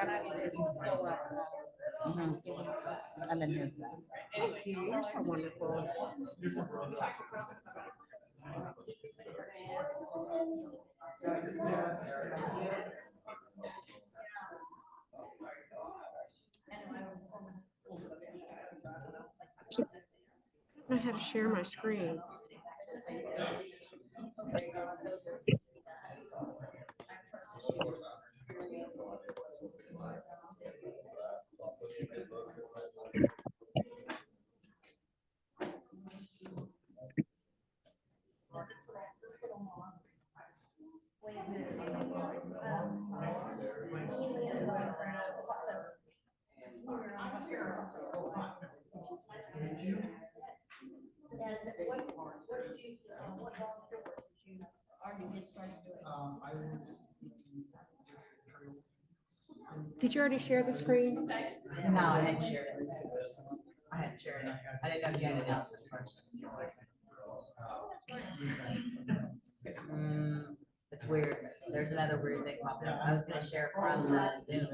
and I need to pull up. I'm in his. Thank you. You're so wonderful. I don't know how to share my screen. Did you already share the screen? No, I hadn't shared it. I hadn't shared it. I didn't know if you had announced this first. It's weird. There's another weird thing popping up. I was going to share from the Zoom.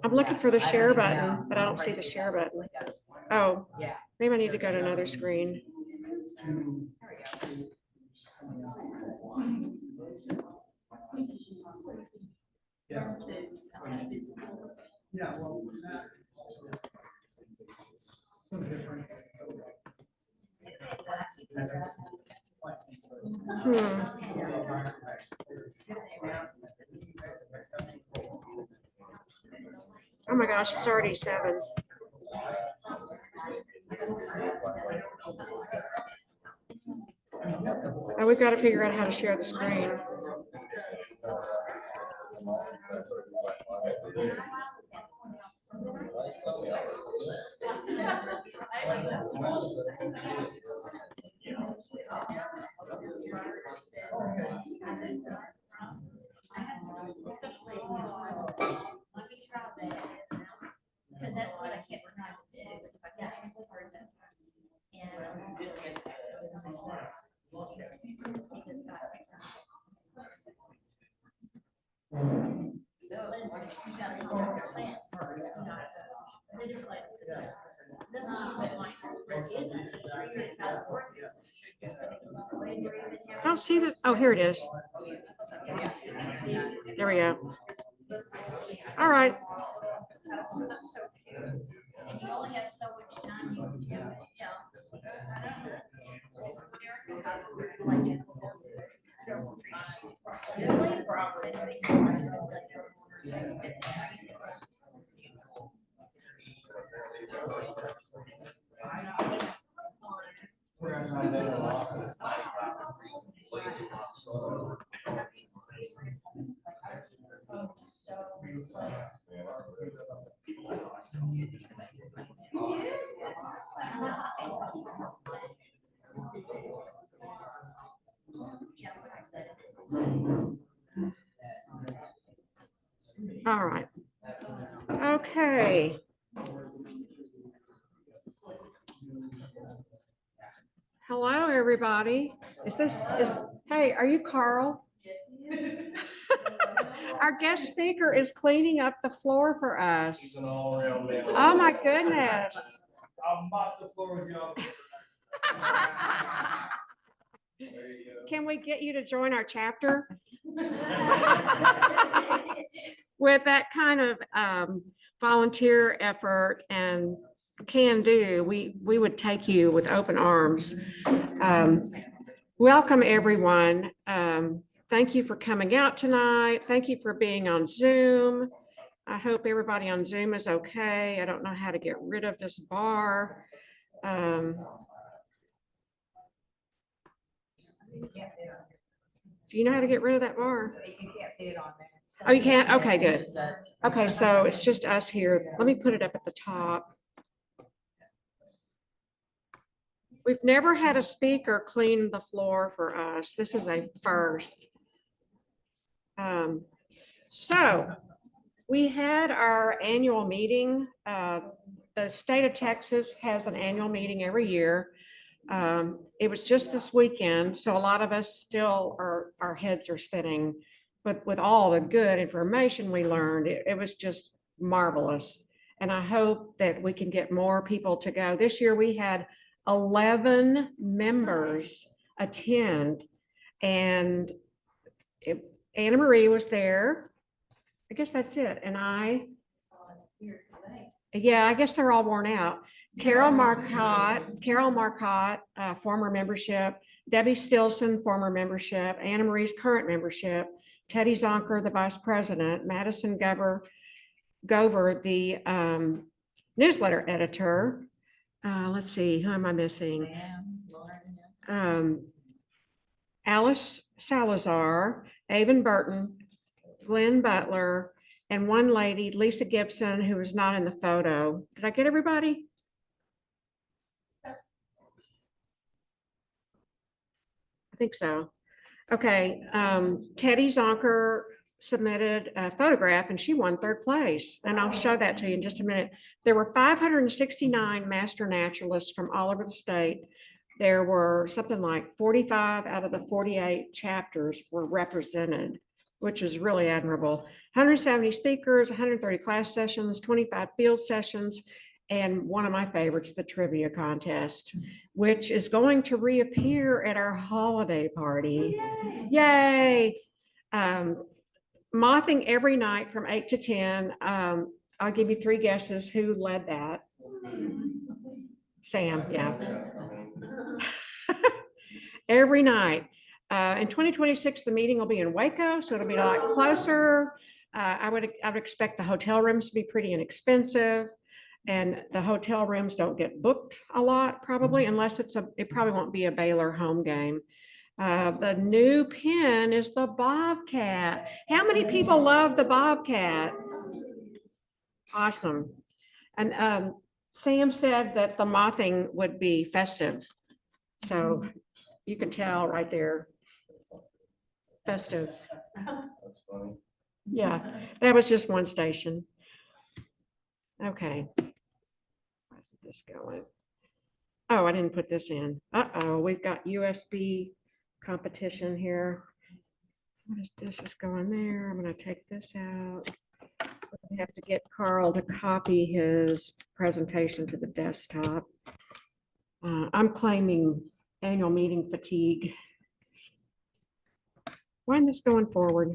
I'm looking for the share button, but I don't see the share button. Oh, Yeah. maybe I need to go to another screen. Yeah, well, Oh my gosh, it's already 7. Oh, we've got to figure out how to share the screen. Because that's what I kept trying to do. I don't see that. Oh, here it is. There we go. All right. And you only have so much time you can do it, All right. Okay. Hello, everybody. Hey, are you Carl? Our guest speaker is cleaning up the floor for us. Oh my goodness. I'll mop the floor with y'all. Can we get you to join our chapter? With that kind of volunteer effort and can do, we would take you with open arms. Welcome, everyone. Thank you for coming out tonight. Thank you for being on Zoom. I hope everybody on Zoom is okay. I don't know how to get rid of this bar. Do you know how to get rid of that bar? You can't see it on there. Oh, you can't? Okay, good. Okay, so it's just us here. Let me put it up at the top. We've never had a speaker clean the floor for us. This is a first. So we had our annual meeting. The state of Texas has an annual meeting every year. It was just this weekend, so a lot of us still our heads are spinning. but with all the good information we learned, it was just marvelous. And I hope that we can get more people to go. This year we had 11 members attend, and Anna Marie was there. I guess that's it. And yeah, I guess they're all worn out. Carol Marcotte, former membership, Debbie Stilson, former membership, Anna Marie's current membership, Teddy Zonker, the vice president, Madison Gover, the newsletter editor. Let's see, who am I missing? Alice Salazar, Avon Burton, Glenn Butler, and one lady, Lisa Gibson, who was not in the photo. Did I get everybody? I think so. Okay, Teddy Zonker submitted a photograph and she won 3rd place. And I'll show that to you in just a minute. There were 569 master naturalists from all over the state. There were something like 45 out of the 48 chapters were represented, which is really admirable. 170 speakers, 130 class sessions, 25 field sessions, and one of my favorites, the trivia contest, which is going to reappear at our holiday party. Yay! Mothing every night from 8 to 10. I'll give you 3 guesses who led that. Sam, yeah. Every night. In 2026, the meeting will be in Waco, so it'll be a lot closer. I would expect the hotel rooms to be pretty inexpensive, and the hotel rooms don't get booked a lot, probably, unless it probably won't be a Baylor home game. The new pin is the Bobcat. How many people love the Bobcat? Awesome. And Sam said that the mothing would be festive. So you can tell right there. Festive. Yeah, that was just one station. Okay. How's this going? Oh, I didn't put this in. Uh-oh, we've got USB competition here. What is this is going there? I'm going to take this out. I have to get Carl to copy his presentation to the desktop. I'm claiming annual meeting fatigue. Why isn't this going forward?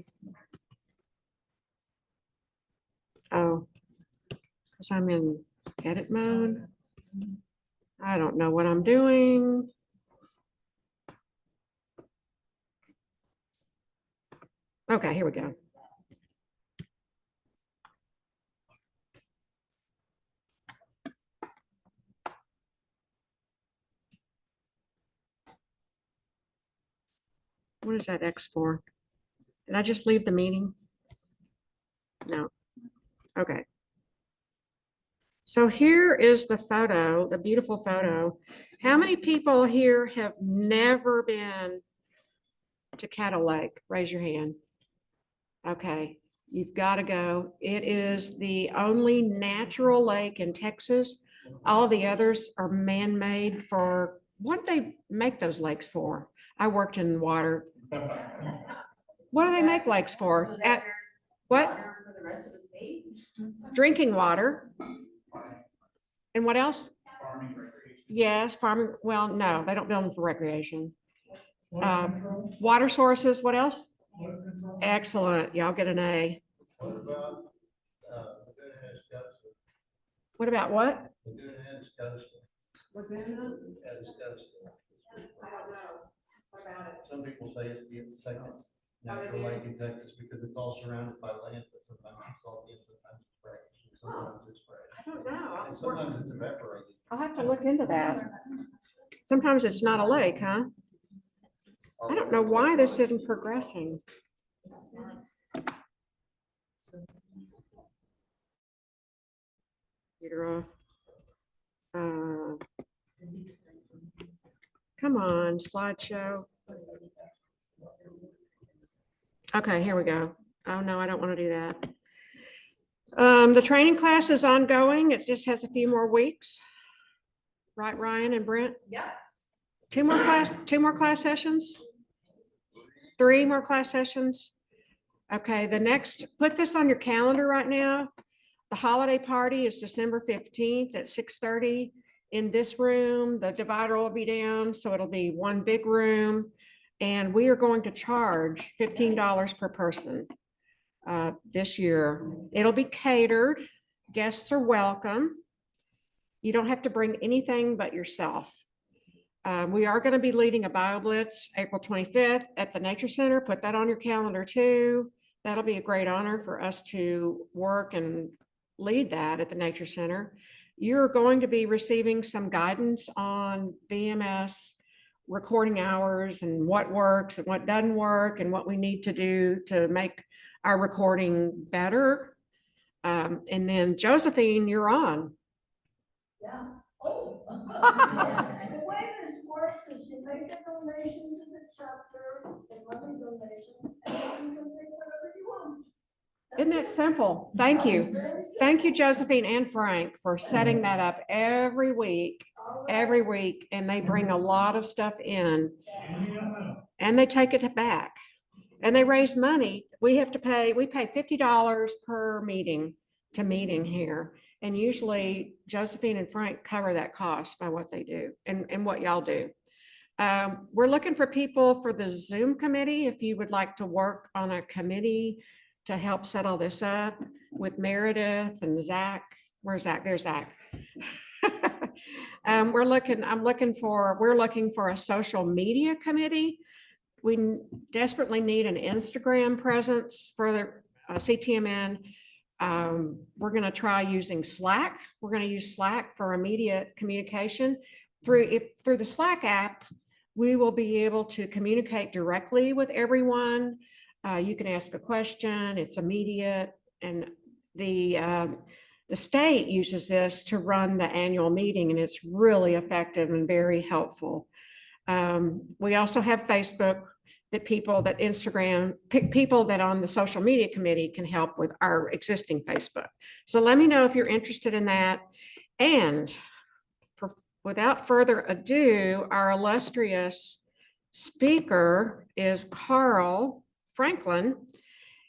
Oh, because I'm in edit mode. I don't know what I'm doing. Okay, here we go. What is that X for? Did I just leave the meeting? No. Okay. So here is the photo, the beautiful photo. How many people here have never been to Caddo Lake? Raise your hand. Okay, you've got to go. It is the only natural lake in Texas. All the others are man-made for, what do they make those lakes for? I worked in water. What do they make lakes for? What? For the rest of the state? Drinking water. And what else? Farming recreation. Yes, farming. Well, no, they don't build them for recreation. Water sources, what else? Excellent. Y'all get an A. What about, Laguna and Scottsdale? What about what? Laguna and Scottsdale. And Scottsdale. I don't know. What about it? Some people say it's the second natural lake in Texas because it's all surrounded by land, but sometimes it's salty and sometimes it's fresh, and sometimes it's fresh. I don't know. And sometimes it's evaporated. I'll have to look into that. Sometimes it's not a lake, huh? I don't know why this isn't progressing. Computer off. Come on, slideshow. Okay, here we go. Oh, no, I don't want to do that. The training class is ongoing. It just has a few more weeks. Right, Ryan and Brent? Yeah. Two more class sessions? 3 more class sessions? Okay, the next, put this on your calendar right now. The holiday party is December 15th at 6:30 in this room. The divider will be down, so it'll be one big room. And we are going to charge $15 per person this year. It'll be catered. Guests are welcome. You don't have to bring anything but yourself. We are going to be leading a bio blitz April 25th at the Nature Center. Put that on your calendar too. That'll be a great honor for us to work and lead that at the Nature Center. You're going to be receiving some guidance on VMS recording hours and what works and what doesn't work and what we need to do to make our recording better. And then Josephine, you're on. Yeah. Oh. The way this works is you make a donation to the chapter, a money donation, and then you can take whatever you want. Isn't that simple? Thank you. Thank you, Josephine and Frank, for setting that up every week, and they bring a lot of stuff in and they take it back and they raise money. We pay $50 per meeting to meeting here. And usually Josephine and Frank cover that cost by what they do and what y'all do. We're looking for people for the Zoom committee. If you would like to work on a committee to help set all this up with Meredith and Zach. Where's Zach? There's Zach. We're looking for a social media committee. We desperately need an Instagram presence for the CTMN. We're going to try using Slack. We're going to use Slack for immediate communication. Through the Slack app, we will be able to communicate directly with everyone. You can ask a question, it's immediate, and the state uses this to run the annual meeting, and it's really effective and very helpful. We also have Facebook that people that on the social media committee can help with our existing Facebook. So let me know if you're interested in that. And without further ado, our illustrious speaker is Carl Franklin.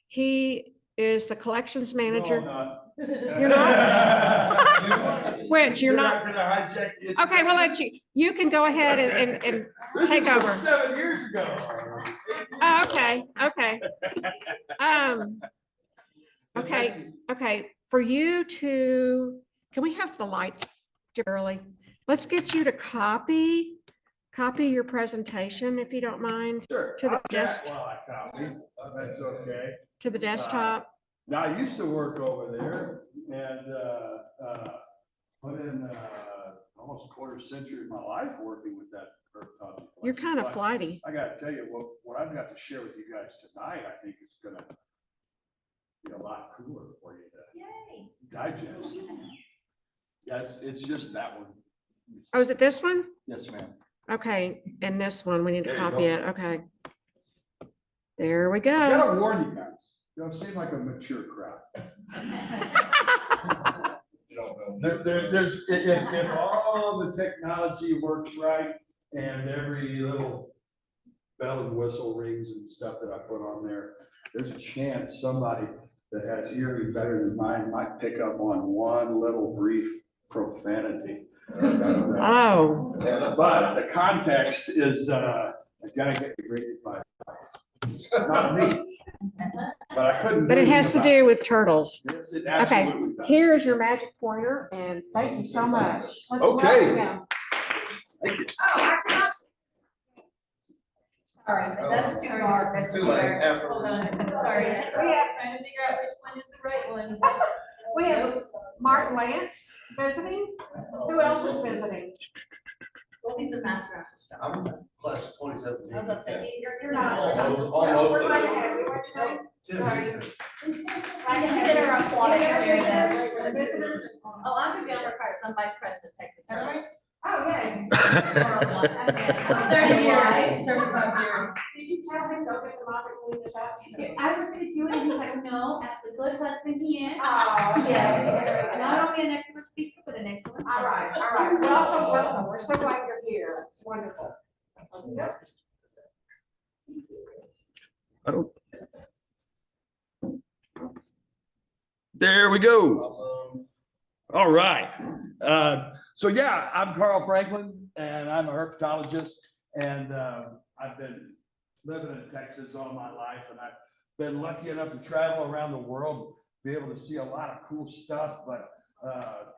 He is the collections manager. No, You're not? Which you're not? Okay, we'll let you. You can go ahead and take over. 7 years ago. Oh, okay. Okay. For you to, can we have the lights early? Let's get you to copy your presentation if you don't mind. Sure. To the I'll chat desk. while I copy. That's okay. To the desktop. Now, I used to work over there and put in almost a quarter century of my life working with that. You're kind of But flighty. I gotta tell you, what I've got to share with you guys tonight, I think is gonna be a lot cooler for you to digest. Yes, it's just that one. Oh, is it this one? Yes, ma'am. Okay, and this one, we need to There you copy go. it. Okay. There we go. Gotta warn you guys, you don't seem like a mature crowd. If all the technology works right and every little bell and whistle rings and stuff that I put on there, there's a chance somebody that has hearing better than mine might pick up on one little brief profanity. Oh, But the context is a guy getting graded by not me. But I couldn't. but it has to do with turtles. Yes, it Okay, absolutely does. here is your magic pointer, and thank you so much. Let's Okay. welcome him. Thank you. Sorry, that's too dark. That's Too too late, dark. after. Hold on, sorry. We have trying to figure out which one is the right one. We have Mark Lance visiting. Who else is visiting? Well, he's a master of stuff. I'm class of 2017. I was about to say, You're not. Almost. We're glad to have you. What's your name? Sorry. You did our aquatics very good. For the visitors? Oh, I'm Jennifer Curtis, I'm vice president of Texas Turtles. Oh, yay. 30 years, 35 years. Did you tell him, go get the mop and clean this up? I was gonna do it, and he's like, no, as the good husband he is. Oh, Yeah, not only an excellent speaker, but an excellent All right, husband. all right. Welcome. We're so glad you're here. It's wonderful. There we go. Awesome. All right. So yeah, I'm Carl Franklin and I'm a herpetologist and I've been living in Texas all my life and I've been lucky enough to travel around the world, be able to see a lot of cool stuff, but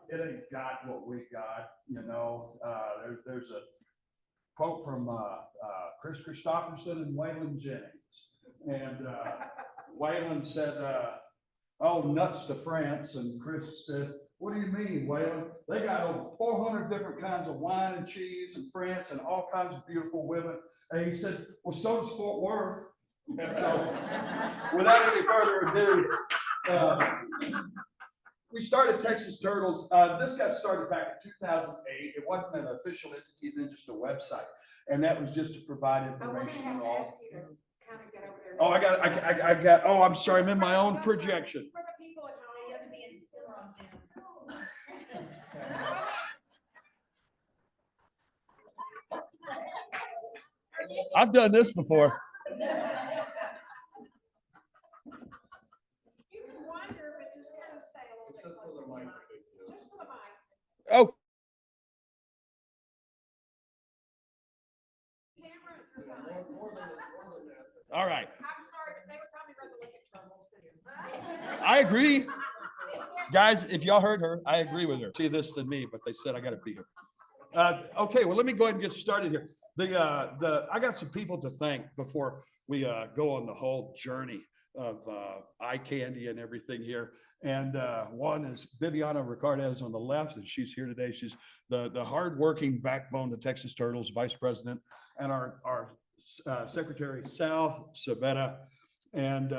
it ain't got what we got, you know. There's a quote from Chris Christopherson and Waylon Jennings. And Waylon said, oh, nuts to France. And Chris said, what do you mean, Waylon? They got over 400 different kinds of wine and cheese in France and all kinds of beautiful women. And he said, well, so does Fort Worth. So without any further ado, we started Texas Turtles. This got started back in 2008. It wasn't an official entity, then just a website. And that was just to provide information and all. Oh, I got, oh, I'm sorry, I'm in my own projection. For the people at home, you have to be in, you're on Zoom. I've done this before. You can wonder, but just kind of stay a little bit Just for closer the to the mic. mic. Just for the mic. Oh, Camera. More than that. all right. I'm sorry, but they would probably rather look at trouble. I agree. Guys, if y'all heard her, I agree with her. See this than me, but they said I got to be here. Okay, well, let me go ahead and get started here. I got some people to thank before we go on the whole journey of eye candy and everything here. And one is Viviana Ricardez on the left, and she's here today. She's the hardworking backbone of Texas Turtles, vice president, and our secretary, Sal Sabetta, and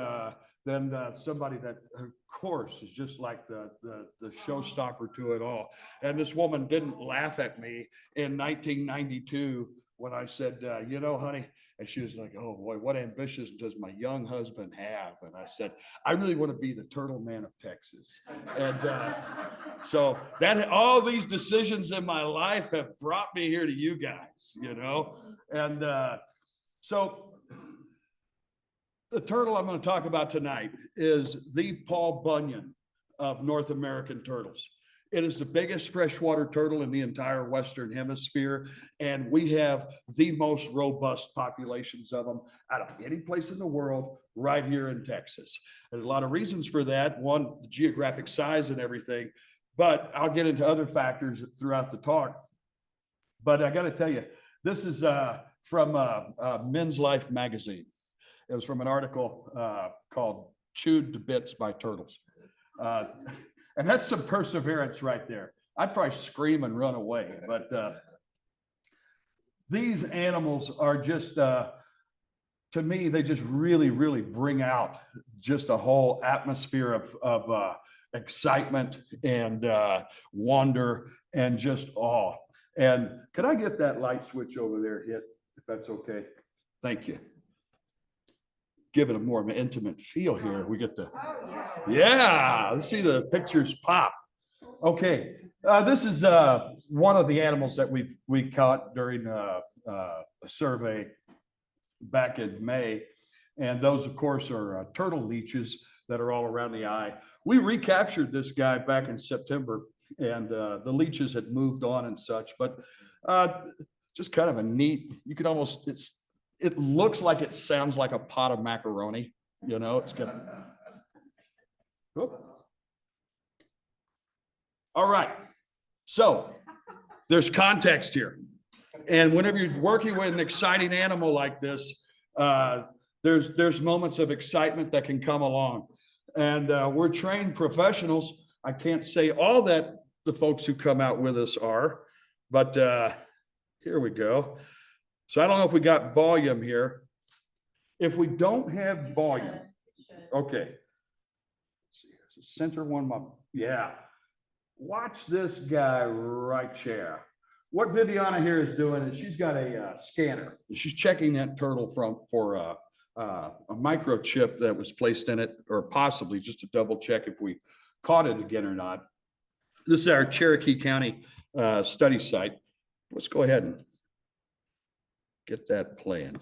then somebody that, of course, is just like the showstopper to it all. And this woman didn't laugh at me in 1992 when I said, you know, honey, and she was like, oh boy, what ambitions does my young husband have? And I said, I really want to be the turtle man of Texas. And so that all these decisions in my life have brought me here to you guys, you know? And so the turtle I'm going to talk about tonight is the Paul Bunyan of North American turtles. It is the biggest freshwater turtle in the entire Western Hemisphere, and we have the most robust populations of them out of any place in the world right here in Texas. There's a lot of reasons for that. One, the geographic size and everything, but I'll get into other factors throughout the talk. But I got to tell you, this is from Men's Life magazine. It was from an article called Chewed to Bits by Turtles. And that's some perseverance right there. I'd probably scream and run away, but these animals are just, to me, they just really, really bring out just a whole atmosphere of excitement and wonder and just awe. And could I get that light switch over there hit, if that's okay? Thank you. Give it a more intimate feel here. We get to, yeah, let's see the pictures pop. Okay, this is one of the animals that we caught during a survey back in May. And those, of course, are turtle leeches that are all around the eye. We recaptured this guy back in September, and the leeches had moved on and such, but just kind of a neat, you could almost, it looks like it sounds like a pot of macaroni, you know, it's good. All right, so there's context here. And whenever you're working with an exciting animal like this, there's moments of excitement that can come along. And we're trained professionals. I can't say all that the folks who come out with us are, but here we go. So I don't know if we got volume here. If we don't have volume, okay. Let's see, center one, yeah. Watch this guy right here. What Viviana here is doing is she's got a scanner. She's checking that turtle for a microchip that was placed in it, or possibly just to double check if we caught it again or not. This is our Cherokee County study site. Let's go ahead and get that playing.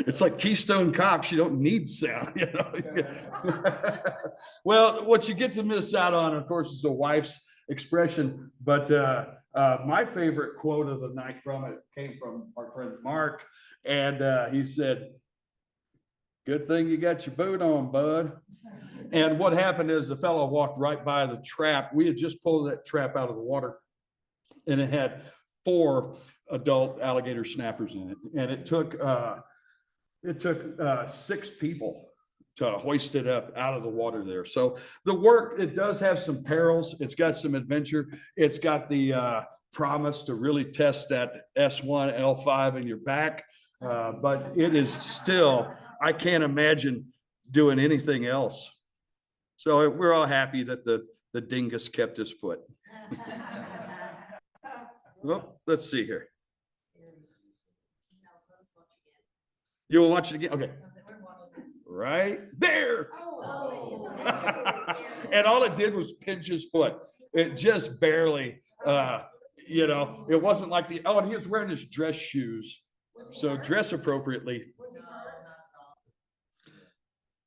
It's like Keystone Cops, you don't need sound, you know? Well, what you get to miss out on, of course, is the wife's expression, but my favorite quote of the night from it came from our friend Mark, and he said, "Good thing you got your boot on, bud." And what happened is the fellow walked right by the trap. We had just pulled that trap out of the water, and it had 4 adult alligator snappers in it, and it took 6 people to hoist it up out of the water there. So the work, it does have some perils. It's got some adventure. It's got the promise to really test that S1, L5 in your back. But it is still, I can't imagine doing anything else. So we're all happy that the dingus kept his foot. Well, let's see here. You will watch it again? Okay. Right there. And all it did was pinch his foot. It just barely, you know, it wasn't like and he was wearing his dress shoes. So dress appropriately.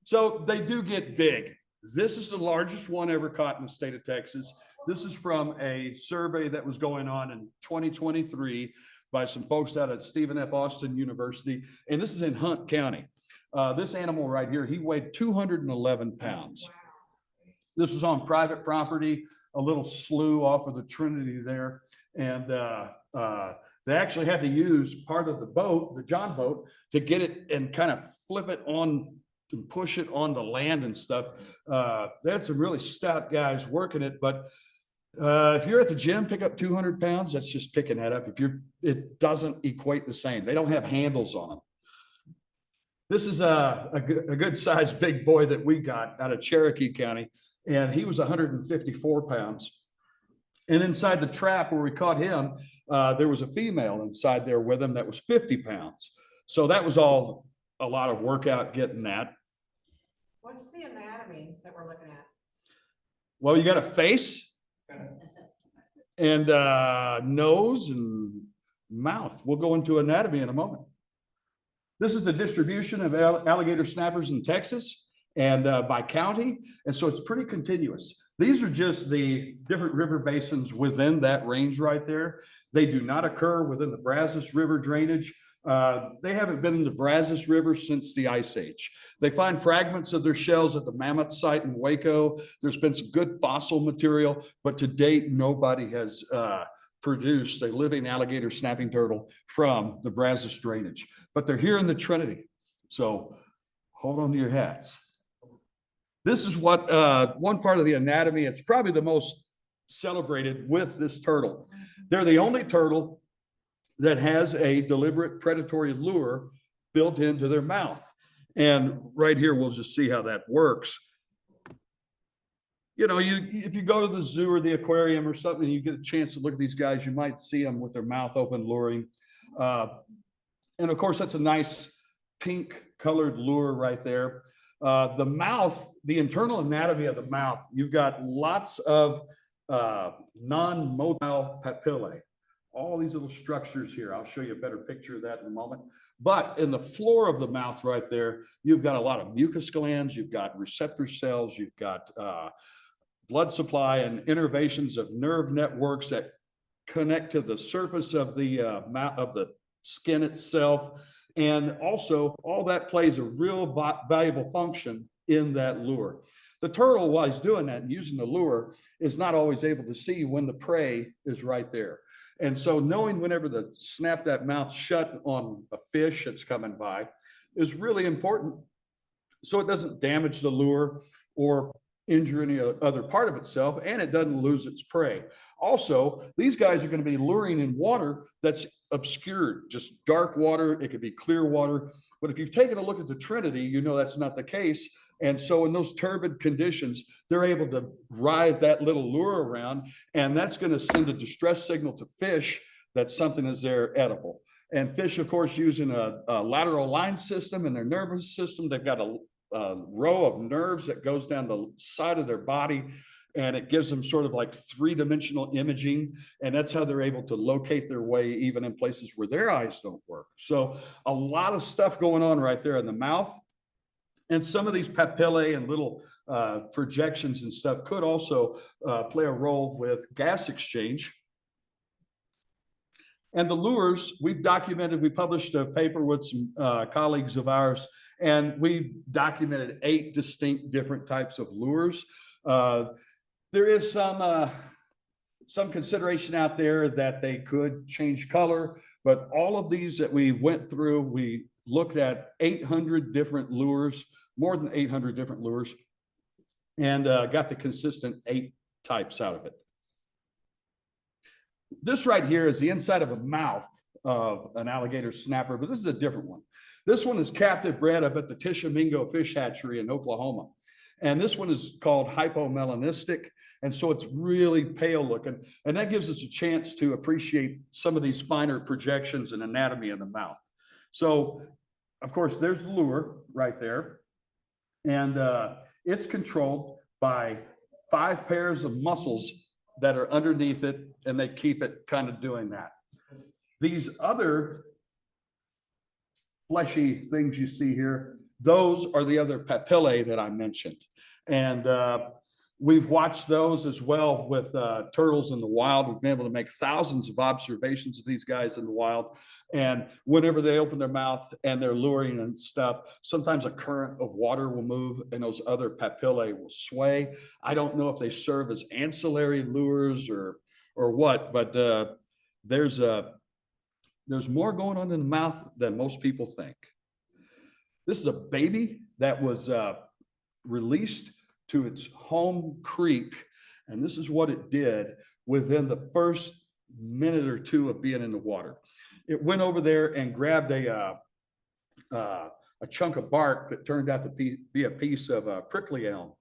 So they do get big. This is the largest one ever caught in the state of Texas. This is from a survey that was going on in 2023 by some folks out at Stephen F. Austin University. And this is in Hunt County. This animal right here, he weighed 211 pounds. This was on private property, a little slough off of the Trinity there. And they actually had to use part of the boat, the John boat, to get it and kind of flip it on and push it on the land and stuff. They had some really stout guys working it, but if you're at the gym, pick up 200 pounds, that's just picking that up. It doesn't equate the same. They don't have handles on them. This is a good sized big boy that we got out of Cherokee County, and he was 154 pounds. And inside the trap where we caught him, there was a female inside there with him that was 50 pounds. So that was all a lot of workout getting that. What's the anatomy that we're looking at? Well, you got a face and nose and mouth. We'll go into anatomy in a moment. This is the distribution of alligator snappers in Texas and by county. And so it's pretty continuous. These are just the different river basins within that range right there. They do not occur within the Brazos River drainage. They haven't been in the Brazos River since the Ice Age. They find fragments of their shells at the Mammoth site in Waco. There's been some good fossil material, but to date, nobody has produced a living alligator snapping turtle from the Brazos drainage. But they're here in the Trinity. So hold on to your hats. This is what one part of the anatomy, it's probably the most celebrated with this turtle. They're the only turtle that has a deliberate predatory lure built into their mouth. And right here, we'll just see how that works. You know, if you go to the zoo or the aquarium or something, you get a chance to look at these guys, you might see them with their mouth open luring. And of course, that's a nice pink colored lure right there. The mouth, the internal anatomy of the mouth, you've got lots of non-motile papillae. All these little structures here. I'll show you a better picture of that in a moment. But in the floor of the mouth right there, you've got a lot of mucus glands, you've got receptor cells, you've got blood supply and innervations of nerve networks that connect to the surface of the skin itself. And also, all that plays a real valuable function in that lure. The turtle, while he's doing that and using the lure, is not always able to see when the prey is right there. And so knowing whenever to snap that mouth shut on a fish that's coming by is really important, so it doesn't damage the lure or injure any other part of itself, and it doesn't lose its prey. Also, these guys are going to be luring in water that's obscured, just dark water. It could be clear water. But if you've taken a look at the Trinity, you know that's not the case. And so in those turbid conditions, they're able to ride that little lure around, and that's going to send a distress signal to fish that something is there edible. And fish, of course, using a lateral line system in their nervous system. They've got a row of nerves that goes down the side of their body. and it gives them sort of like three-dimensional imaging, and that's how they're able to locate their way even in places where their eyes don't work. So a lot of stuff going on right there in the mouth. And some of these papillae and little projections and stuff could also play a role with gas exchange. And the lures, we've documented, we published a paper with some colleagues of ours, and we documented 8 distinct different types of lures. There is some consideration out there that they could change color, but all of these that we went through, we looked at 800 different lures, more than 800 different lures, and got the consistent 8 types out of it. This right here is the inside of a mouth of an alligator snapper, but this is a different one. This one is captive bred up at the Tishomingo Fish Hatchery in Oklahoma. And this one is called hypomelanistic. And so it's really pale looking. And that gives us a chance to appreciate some of these finer projections and anatomy in the mouth. So, of course, there's the lure right there. And it's controlled by 5 pairs of muscles that are underneath it, and they keep it kind of doing that. These other fleshy things you see here, those are the other papillae that I mentioned. And we've watched those as well with turtles in the wild. We've been able to make thousands of observations of these guys in the wild. And whenever they open their mouth and they're luring and stuff, sometimes a current of water will move and those other papillae will sway. I don't know if they serve as ancillary lures or what, but there's more going on in the mouth than most people think. This is a baby that was released to its home creek, and this is what it did within the first minute or 2 of being in the water. It went over there and grabbed a chunk of bark that turned out to be a piece of prickly elm,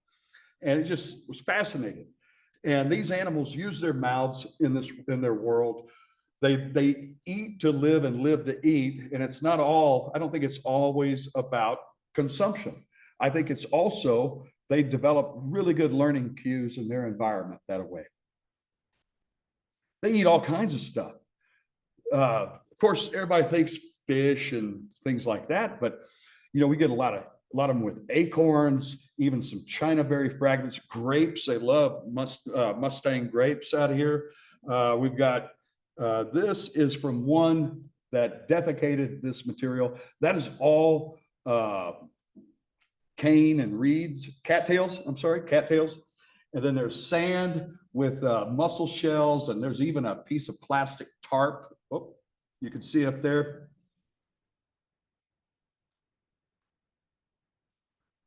and it just was fascinating. And these animals use their mouths in their world. They eat to live and live to eat, and it's not all. I don't think it's always about consumption. I think it's also they develop really good learning cues in their environment that way. They eat all kinds of stuff. Of course, everybody thinks fish and things like that, but you know, we get a lot of them with acorns, even some China berry fragments, grapes. They love Mustang grapes out of here. We've got this is from one that defecated this material. That is all cane and reeds, cattails. And then there's sand with mussel shells, and there's even a piece of plastic tarp. Oh, you can see up there.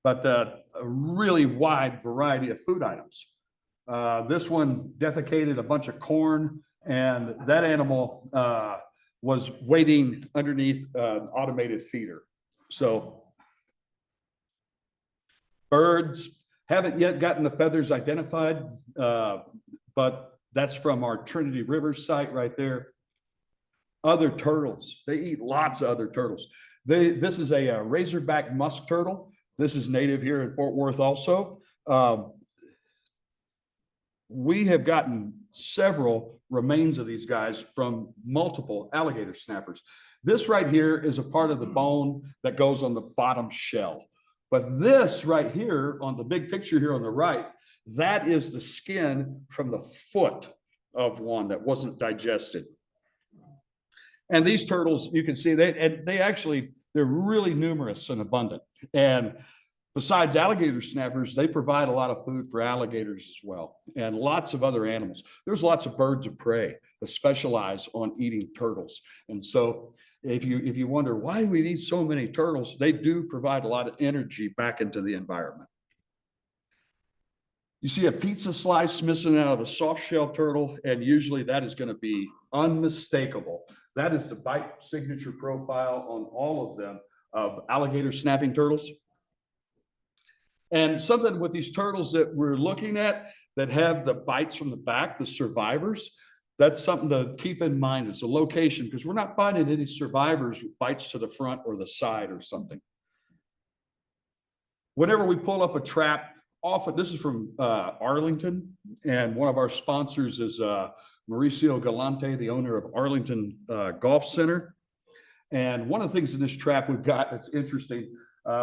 But a really wide variety of food items. This one defecated a bunch of corn, and that animal was waiting underneath an automated feeder. So birds, haven't yet gotten the feathers identified, but that's from our Trinity River site right there. Other turtles, they eat lots of other turtles. This is a razorback musk turtle. This is native here in Fort Worth also. We have gotten several remains of these guys from multiple alligator snappers. This right here is a part of the bone that goes on the bottom shell. But this right here on the big picture here on the right, that is the skin from the foot of one that wasn't digested. And these turtles, you can see they're really numerous and abundant. And besides alligator snappers, they provide a lot of food for alligators as well, and lots of other animals. There's lots of birds of prey that specialize on eating turtles. And so if you wonder why we need so many turtles, they do provide a lot of energy back into the environment. You see a pizza slice missing out of a soft shell turtle, and usually that is going to be unmistakable. That is the bite signature profile on all of them of alligator snapping turtles. And something with these turtles that we're looking at that have the bites from the back, the survivors, that's something to keep in mind. It's a location, because we're not finding any survivors with bites to the front or the side or something. Whenever we pull up a trap often, this is from Arlington, and one of our sponsors is Mauricio Galante, the owner of Arlington Golf Center. And one of the things in this trap we've got that's interesting,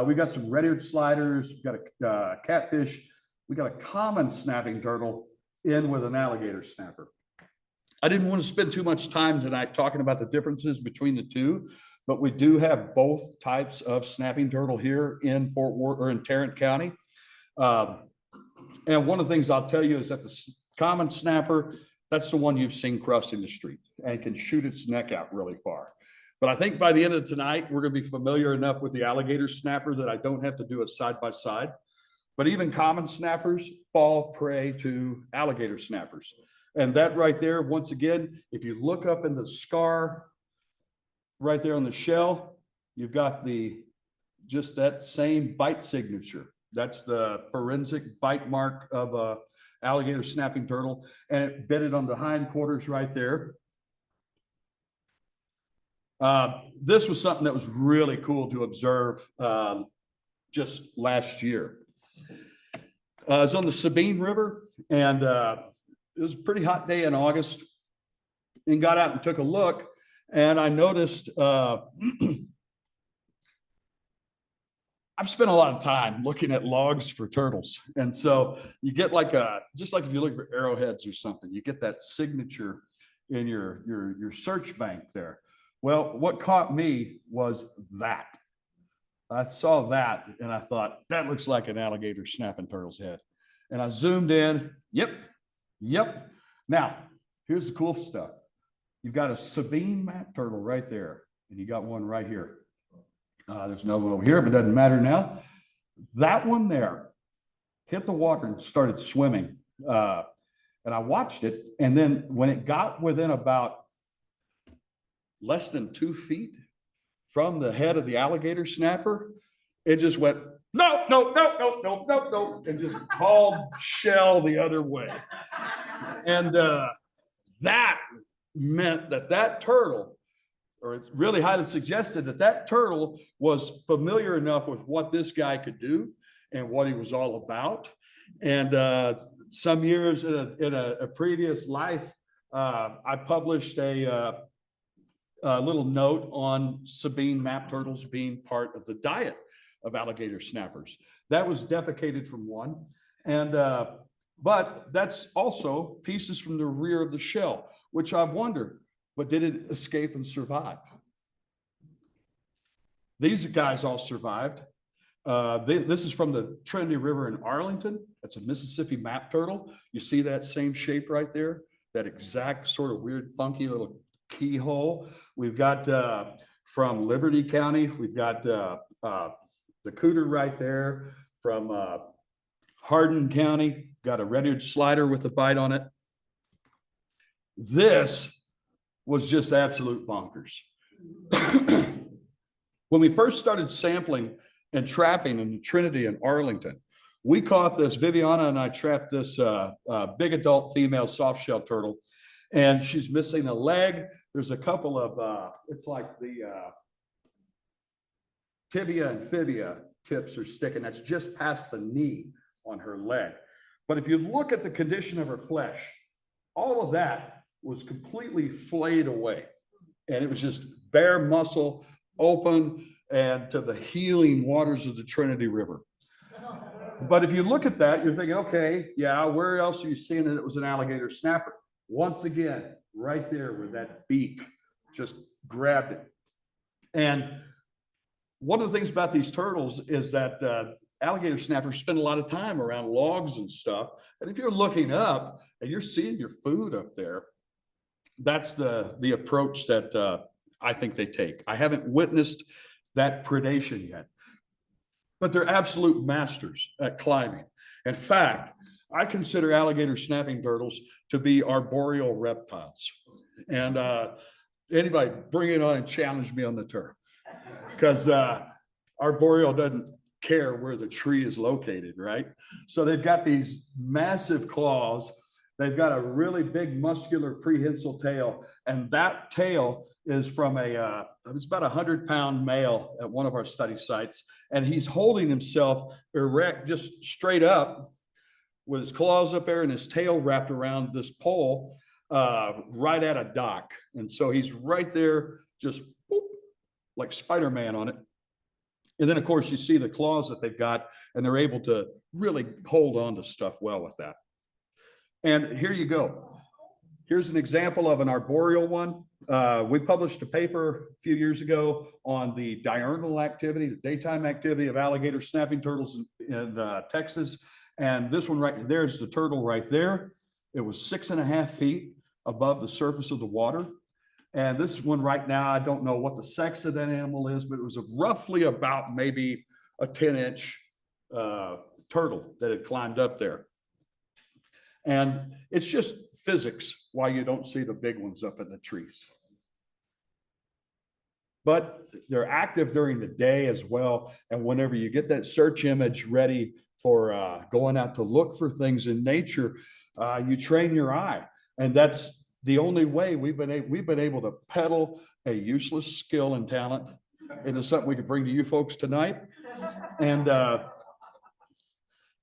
we got some red-eared sliders, we've got a catfish, we got a common snapping turtle in with an alligator snapper. I didn't want to spend too much time tonight talking about the differences between the two, but we do have both types of snapping turtle here in Fort Worth or in Tarrant County. And one of the things I'll tell you is that the common snapper, that's the one you've seen crossing the street and can shoot its neck out really far. But I think by the end of tonight, we're going to be familiar enough with the alligator snapper that I don't have to do it side by side. But even common snappers fall prey to alligator snappers. And that right there, once again, if you look up in the scar right there on the shell, you've got just that same bite signature. That's the forensic bite mark of a alligator snapping turtle, and it bedded on the hindquarters right there. This was something that was really cool to observe just last year. I was on the Sabine River, and it was a pretty hot day in August, and got out and took a look, and I noticed I've spent a lot of time looking at logs for turtles. And so you get like just like if you look for arrowheads or something, you get that signature in your search bank there. Well, what caught me was that. I saw that and I thought, that looks like an alligator snapping turtle's head. And I zoomed in, yep. Now, here's the cool stuff. You've got a Sabine map turtle right there, and you got one right here. There's another one over here, but it doesn't matter now. That one there hit the water and started swimming. And I watched it. And then when it got within about less than 2 feet from the head of the alligator snapper, it just went, no, and just hauled shell the other way. And that meant that turtle, or it's really highly suggested that turtle was familiar enough with what this guy could do and what he was all about. And some years in a previous life, I published a little note on Sabine map turtles being part of the diet of alligator snappers. That was defecated from one. And but that's also pieces from the rear of the shell, which I wonder, but did it escape and survive? These guys all survived. This is from the Trinity River in Arlington. That's a Mississippi map turtle. You see that same shape right there? That exact sort of weird, funky little keyhole. We've got from Liberty County, we've got the cooter right there. From Hardin County, got a red-eared slider with a bite on it. This was just absolute bonkers. When we first started sampling and trapping in Trinity and Arlington, we caught this, Viviana and I trapped this big adult female soft-shell turtle, and she's missing a leg. There's a couple of, it's like the tibia and fibia tips are sticking. That's just past the knee on her leg. But if you look at the condition of her flesh, all of that was completely flayed away. And it was just bare muscle, open, and to the healing waters of the Trinity River. But if you look at that, you're thinking, okay, yeah, where else are you seeing that it was an alligator snapper? Once again, right there where that beak just grabbed it. And one of the things about these turtles is that alligator snappers spend a lot of time around logs and stuff. And if you're looking up and you're seeing your food up there, that's the approach that I think they take. I haven't witnessed that predation yet, but they're absolute masters at climbing. In fact, I consider alligator snapping turtles to be arboreal reptiles. And anybody bring it on and challenge me on the term, because arboreal doesn't care where the tree is located, right? So they've got these massive claws They've got a really big muscular prehensile tail, and that tail is from it's about 100-pound male at one of our study sites, and he's holding himself erect, just straight up, with his claws up there and his tail wrapped around this pole, right at a dock. And so he's right there, just boop, like Spider-Man on it. And then, of course, you see the claws that they've got, and they're able to really hold on to stuff well with that. And here you go. Here's an example of an arboreal one. We published a paper a few years ago on the diurnal activity, the daytime activity of alligator snapping turtles in Texas. And this one right there's the turtle right there. It was 6.5 feet above the surface of the water. And this one right now, I don't know what the sex of that animal is, but it was roughly about maybe a 10-inch turtle that had climbed up there. And it's just physics why you don't see the big ones up in the trees. But they're active during the day as well. And whenever you get that search image ready for going out to look for things in nature, you train your eye. And that's the only way we've been able to peddle a useless skill and talent into something we could bring to you folks tonight. And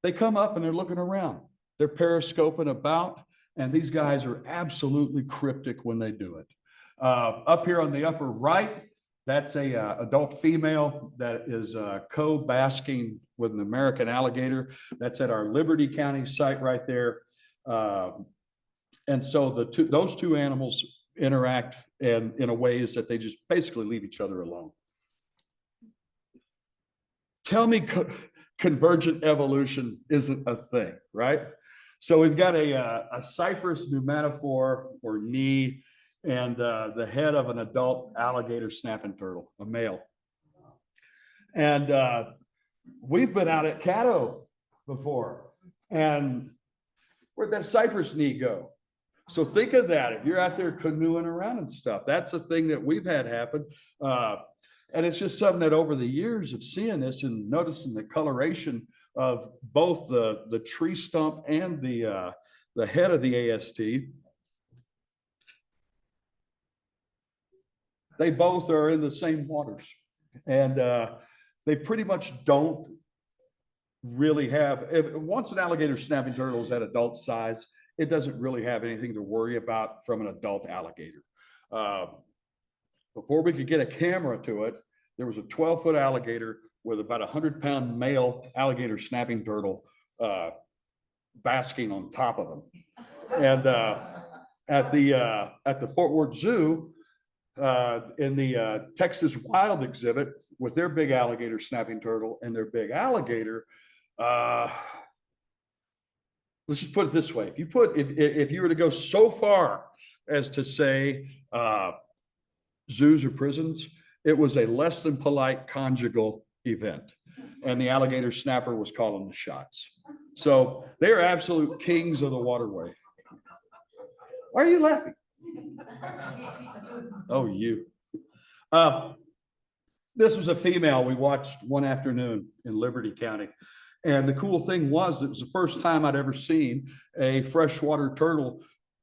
they come up and they're looking around. They're periscoping about, and these guys are absolutely cryptic when they do it. Up here on the upper right, that's a adult female that is co-basking with an American alligator. That's at our Liberty County site right there. And so those two animals interact in a ways that they just basically leave each other alone. Tell me convergent evolution isn't a thing, right? So we've got a Cypress pneumatophore or knee and the head of an adult alligator snapping turtle, a male. And we've been out at Caddo before. And where'd that Cypress knee go? So think of that. If you're out there canoeing around and stuff, that's a thing that we've had happen. And it's just something that over the years of seeing this and noticing the coloration of both the tree stump and the head of the AST, they both are in the same waters. And they pretty much don't really have, once an alligator snapping turtle is at adult size, it doesn't really have anything to worry about from an adult alligator. Before we could get a camera to it, there was a 12-foot alligator with about a 100-pound male alligator snapping turtle basking on top of him. And at the Fort Worth Zoo, in the Texas Wild exhibit with their big alligator snapping turtle and their big alligator, let's just put it this way. If you were to go so far as to say zoos or prisons, it was a less than polite conjugal event. And the alligator snapper was calling the shots. So they are absolute kings of the waterway. Why are you laughing? Oh, you. This was a female we watched one afternoon in Liberty County. And the cool thing was, it was the first time I'd ever seen a freshwater turtle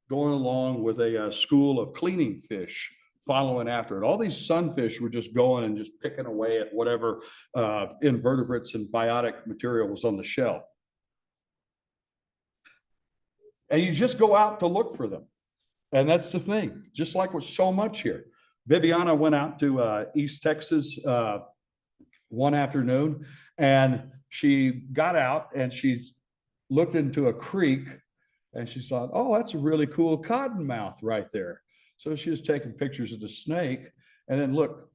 going along with a school of cleaning fish following after it. All these sunfish were just going and just picking away at whatever invertebrates and biotic material was on the shell. And you just go out to look for them. And that's the thing, just like with so much here. Viviana went out to East Texas one afternoon, and she got out and she looked into a creek and she thought, oh, that's a really cool cottonmouth right there. So she was taking pictures of the snake, and then look,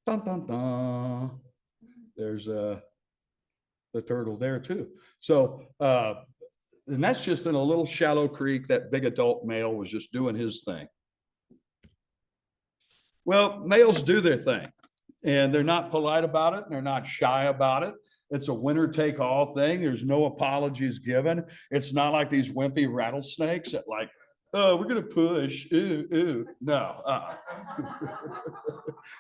dun, dun, dun, there's the turtle there too. So, and that's just in a little shallow creek. That big adult male was just doing his thing. Well, males do their thing, and they're not polite about it, and they're not shy about it. It's a winner take all thing. There's no apologies given. It's not like these wimpy rattlesnakes that like, oh, we're going to push. Ooh, ooh. No.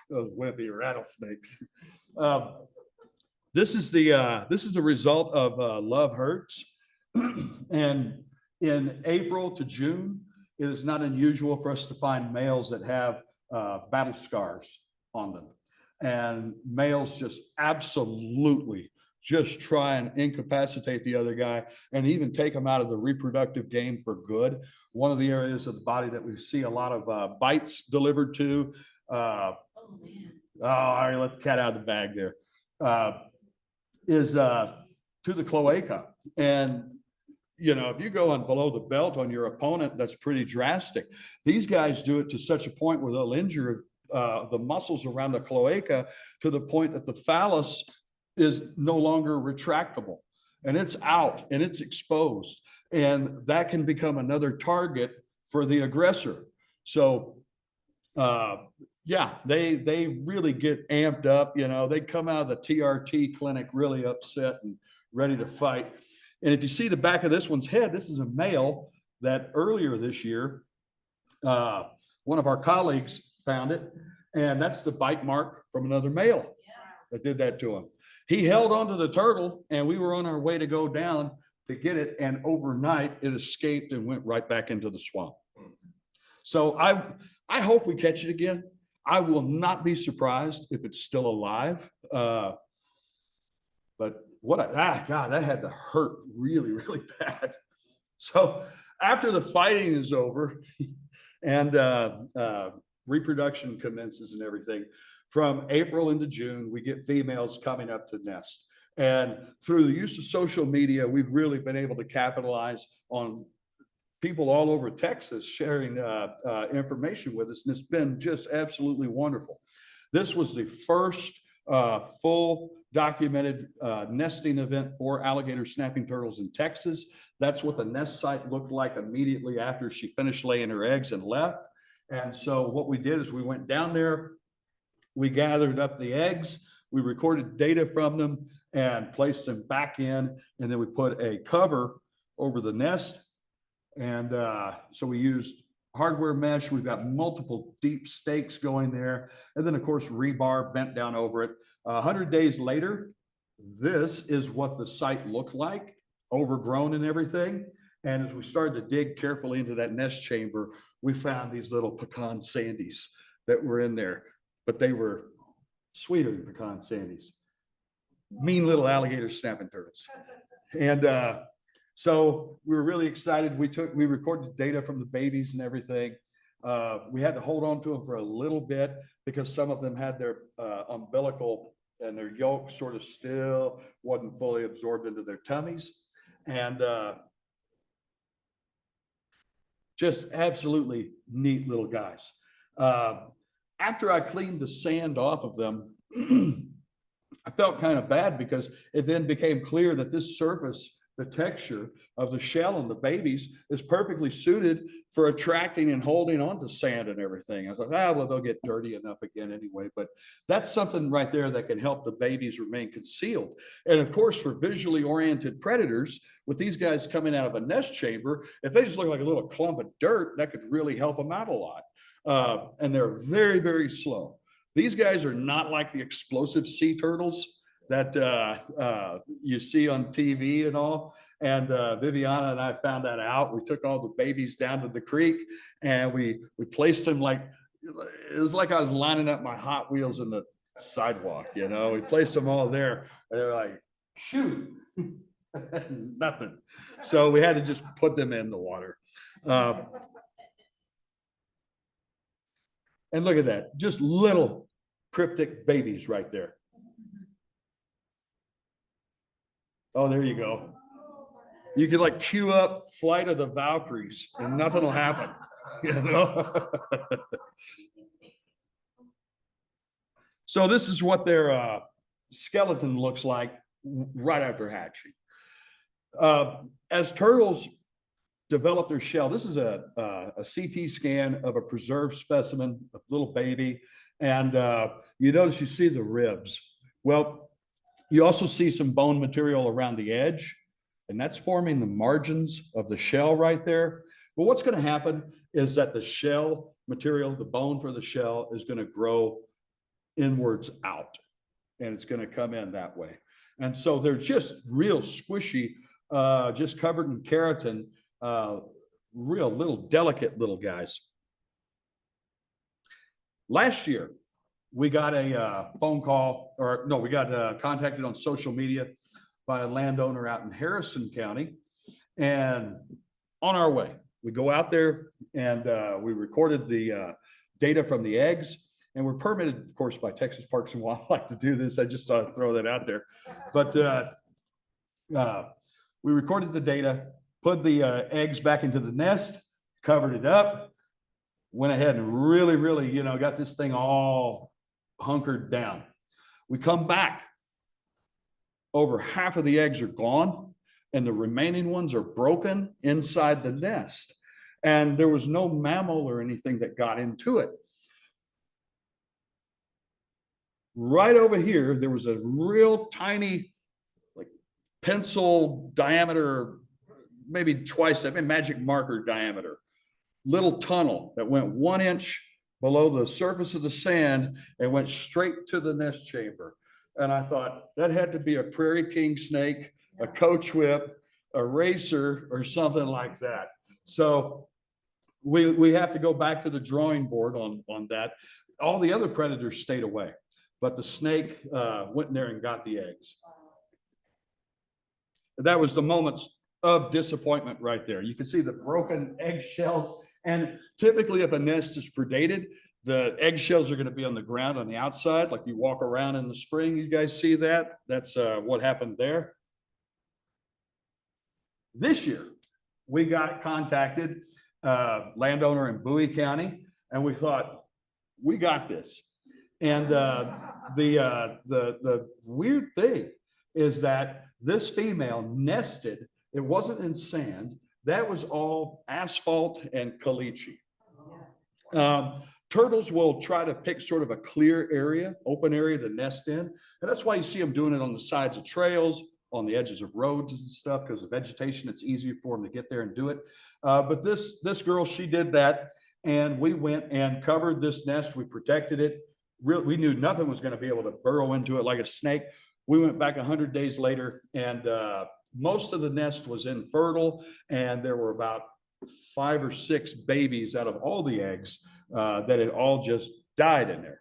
Those wimpy rattlesnakes. This is the result of Love Hurts. And In April to June, it is not unusual for us to find males that have battle scars on them. And males just absolutely just try and incapacitate the other guy and even take them out of the reproductive game for good. One of the areas of the body that we see a lot of bites delivered to, Oh, man. oh, I already let the cat out of the bag there, is to the cloaca. And, you know, if you go on below the belt on your opponent, that's pretty drastic. These guys do it to such a point where they'll injure the muscles around the cloaca to the point that the phallus is no longer retractable and it's out and it's exposed. And that can become another target for the aggressor. So, yeah, they really get amped up. You know, they come out of the TRT clinic really upset and ready to fight. And if you see the back of this one's head, this is a male that earlier this year, one of our colleagues found it, and that's the bite mark from another male that did that to him. He held onto the turtle, and we were on our way to go down to get it, and overnight it escaped and went right back into the swamp. So I hope we catch it again. I will not be surprised if it's still alive. But God, that had to hurt really, really bad. So after the fighting is over and reproduction commences and everything, from April into June, we get females coming up to nest. And through the use of social media, we've really been able to capitalize on people all over Texas sharing information with us. And it's been just absolutely wonderful. This was the first full documented nesting event for alligator snapping turtles in Texas. That's what the nest site looked like immediately after she finished laying her eggs and left. And so what we did is we went down there, we gathered up the eggs, we recorded data from them and placed them back in, and then we put a cover over the nest. And so we used hardware mesh. We've got multiple deep stakes going there. And then of course, rebar bent down over it. 100 days later, this is what the site looked like, overgrown and everything. And as we started to dig carefully into that nest chamber, we found these little pecan sandies that were in there, but they were sweeter than pecan sandies. Mean little alligator snapping turtles. And so we were really excited. We recorded data from the babies and everything. We had to hold on to them for a little bit because some of them had their umbilical and their yolk sort of still wasn't fully absorbed into their tummies. And just absolutely neat little guys. After I cleaned the sand off of them, I felt kind of bad because it then became clear that this surface, the texture of the shell and the babies, is perfectly suited for attracting and holding onto sand and everything. I was like, well, they'll get dirty enough again anyway. But that's something right there that can help the babies remain concealed. And of course, for visually oriented predators, with these guys coming out of a nest chamber, if they just look like a little clump of dirt, that could really help them out a lot. And they're very, very slow. These guys are not like the explosive sea turtles that you see on TV and all. And Viviana and I found that out. We took all the babies down to the creek and we placed them like, it was like I was lining up my Hot Wheels in the sidewalk, you know. We placed them all there. And they were like, shoot, nothing. So we had to just put them in the water. And look at that, just little cryptic babies right there. Oh, there you go. You could like queue up Flight of the Valkyries and nothing will happen, you know? So this is what their skeleton looks like right after hatching. As turtles develop their shell, this is a CT scan of a preserved specimen, a little baby. And you notice you see the ribs. Well, you also see some bone material around the edge, and that's forming the margins of the shell right there. But what's going to happen is that the shell material, the bone for the shell, is going to grow inwards out, and it's going to come in that way. And so they're just real squishy, just covered in keratin. real little delicate little guys. Last year, we got a phone call, or no, we got contacted on social media by a landowner out in Harrison County. And on our way, we go out there and we recorded the data from the eggs. And we're permitted, of course, by Texas Parks and Wildlife to do this. I just thought I'd throw that out there. But we recorded the data, put the eggs back into the nest, covered it up, went ahead and really, got this thing all hunkered down. We come back, over half of the eggs are gone, and the remaining ones are broken inside the nest. And there was no mammal or anything that got into it. Right over here, there was a real tiny, like pencil diameter, maybe twice that, magic marker diameter, little tunnel that went 1 inch below the surface of the sand and went straight to the nest chamber. And I thought that had to be a prairie king snake, a coach whip, a racer, or something like that. So we have to go back to the drawing board on that. All the other predators stayed away, but the snake went in there and got the eggs. That was the moments of disappointment right there. You can see the broken eggshells. And typically if a nest is predated, the eggshells are going to be on the ground on the outside, like you walk around in the spring. You guys see that? That's what happened there. This year, we got contacted, landowner in Bowie County, and we thought, we got this. And the weird thing is that this female nested, it wasn't in sand, that was all asphalt and caliche. Turtles will try to pick sort of a clear area, open area to nest in. And that's why you see them doing it on the sides of trails, on the edges of roads and stuff, because of vegetation, it's easier for them to get there and do it. But this girl, she did that. And we went and covered this nest. We protected it. We knew nothing was going to be able to burrow into it like a snake. We went back 100 days later, and most of the nest was infertile. And there were about 5 or 6 babies out of all the eggs that had all just died in there.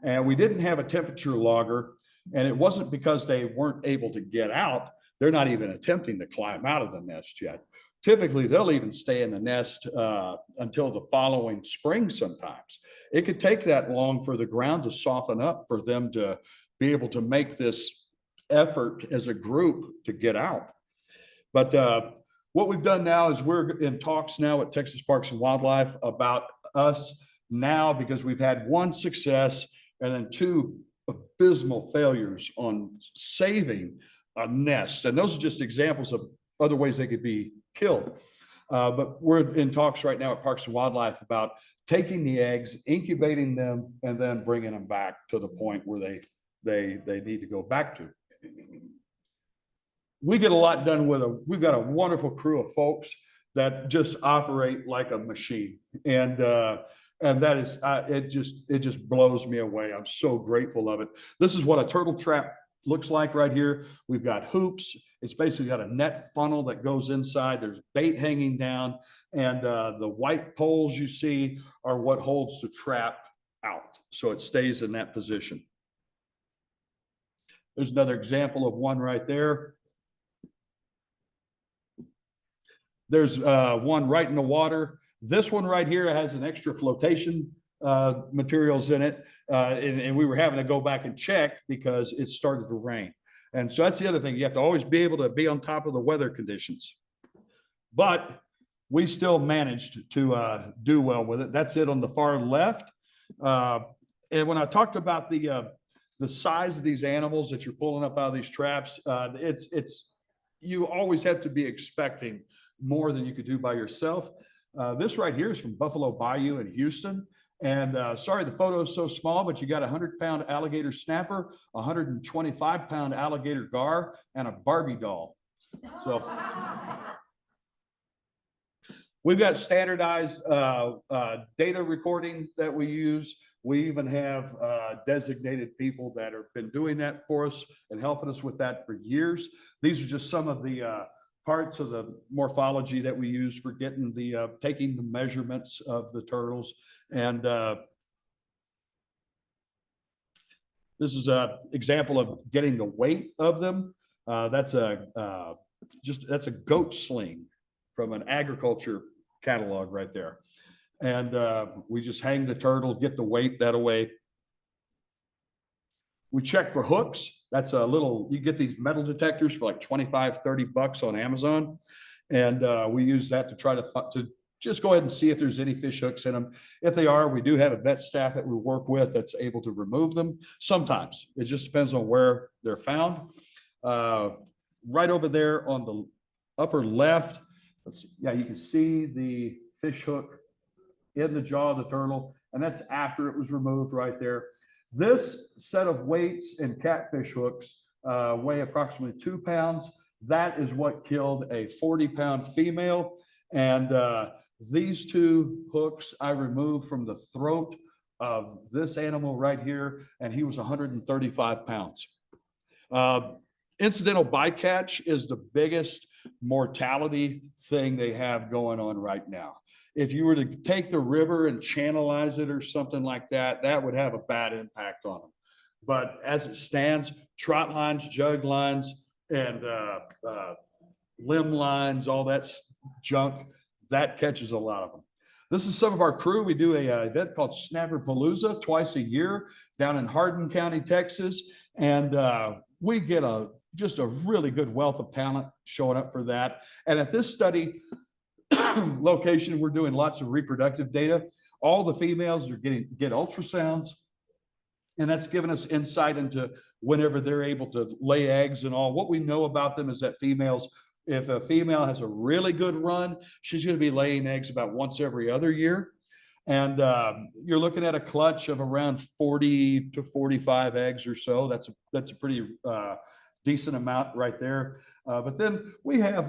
And we didn't have a temperature logger, and it wasn't because they weren't able to get out. They're not even attempting to climb out of the nest yet. Typically, they'll even stay in the nest until the following spring sometimes. It could take that long for the ground to soften up for them to be able to make this effort as a group to get out. But what we've done now is we're in talks now with Texas Parks and Wildlife about us now, because we've had 1 success and then 2 abysmal failures on saving a nest. And those are just examples of other ways they could be killed. But we're in talks right now at Parks and Wildlife about taking the eggs, incubating them, and then bringing them back to the point where they need to go back to. We get a lot done with we've got a wonderful crew of folks that just operate like a machine. And that is, it just blows me away. I'm so grateful of it. This is what a turtle trap looks like right here. We've got hoops. It's basically got a net funnel that goes inside. There's bait hanging down, and the white poles you see are what holds the trap out, so it stays in that position. There's another example of one right there. There's one right in the water. This one right here has an extra flotation materials in it, and we were having to go back and check because it started to rain. And so that's the other thing. You have to always be able to be on top of the weather conditions. But we still managed to do well with it. That's it on the far left. And when I talked about the size of these animals that you're pulling up out of these traps, you always have to be expecting more than you could do by yourself. This right here is from Buffalo Bayou in Houston. And sorry, the photo is so small, but you got a 100-pound alligator snapper, a 125-pound alligator gar, and a Barbie doll. So we've got standardized data recording that we use. We even have designated people that have been doing that for us and helping us with that for years. These are just some of the parts of the morphology that we use for getting the, taking the measurements of the turtles. And this is a example of getting the weight of them. That's a goat sling from an agriculture catalog right there. And we just hang the turtle, get the weight that away. We check for hooks. That's a little, you get these metal detectors for like 25, 30 bucks on Amazon. And we use that to try to just go ahead and see if there's any fish hooks in them. If they are, we do have a vet staff that we work with that's able to remove them. Sometimes it just depends on where they're found. Right over there on the upper left, yeah, you can see the fish hook in the jaw of the turtle, and that's after it was removed right there. This set of weights and catfish hooks weigh approximately 2 pounds. That is what killed a 40-pound female. And these two hooks I removed from the throat of this animal right here, and he was 135 pounds. Incidental bycatch is the biggest mortality thing they have going on right now. If you were to take the river and channelize it or something like that, that would have a bad impact on them. But as it stands, trot lines, jug lines, and limb lines, all that junk, that catches a lot of them. This is some of our crew. We do a event called Snapperpalooza twice a year down in Hardin County, Texas. And we get just a really good wealth of talent showing up for that. And at this study location, we're doing lots of reproductive data. All the females are get ultrasounds. And that's given us insight into whenever they're able to lay eggs and all. What we know about them is that females, if a female has a really good run, she's going to be laying eggs about once every other year. And you're looking at a clutch of around 40 to 45 eggs or so. That's a pretty decent amount right there. But then we have,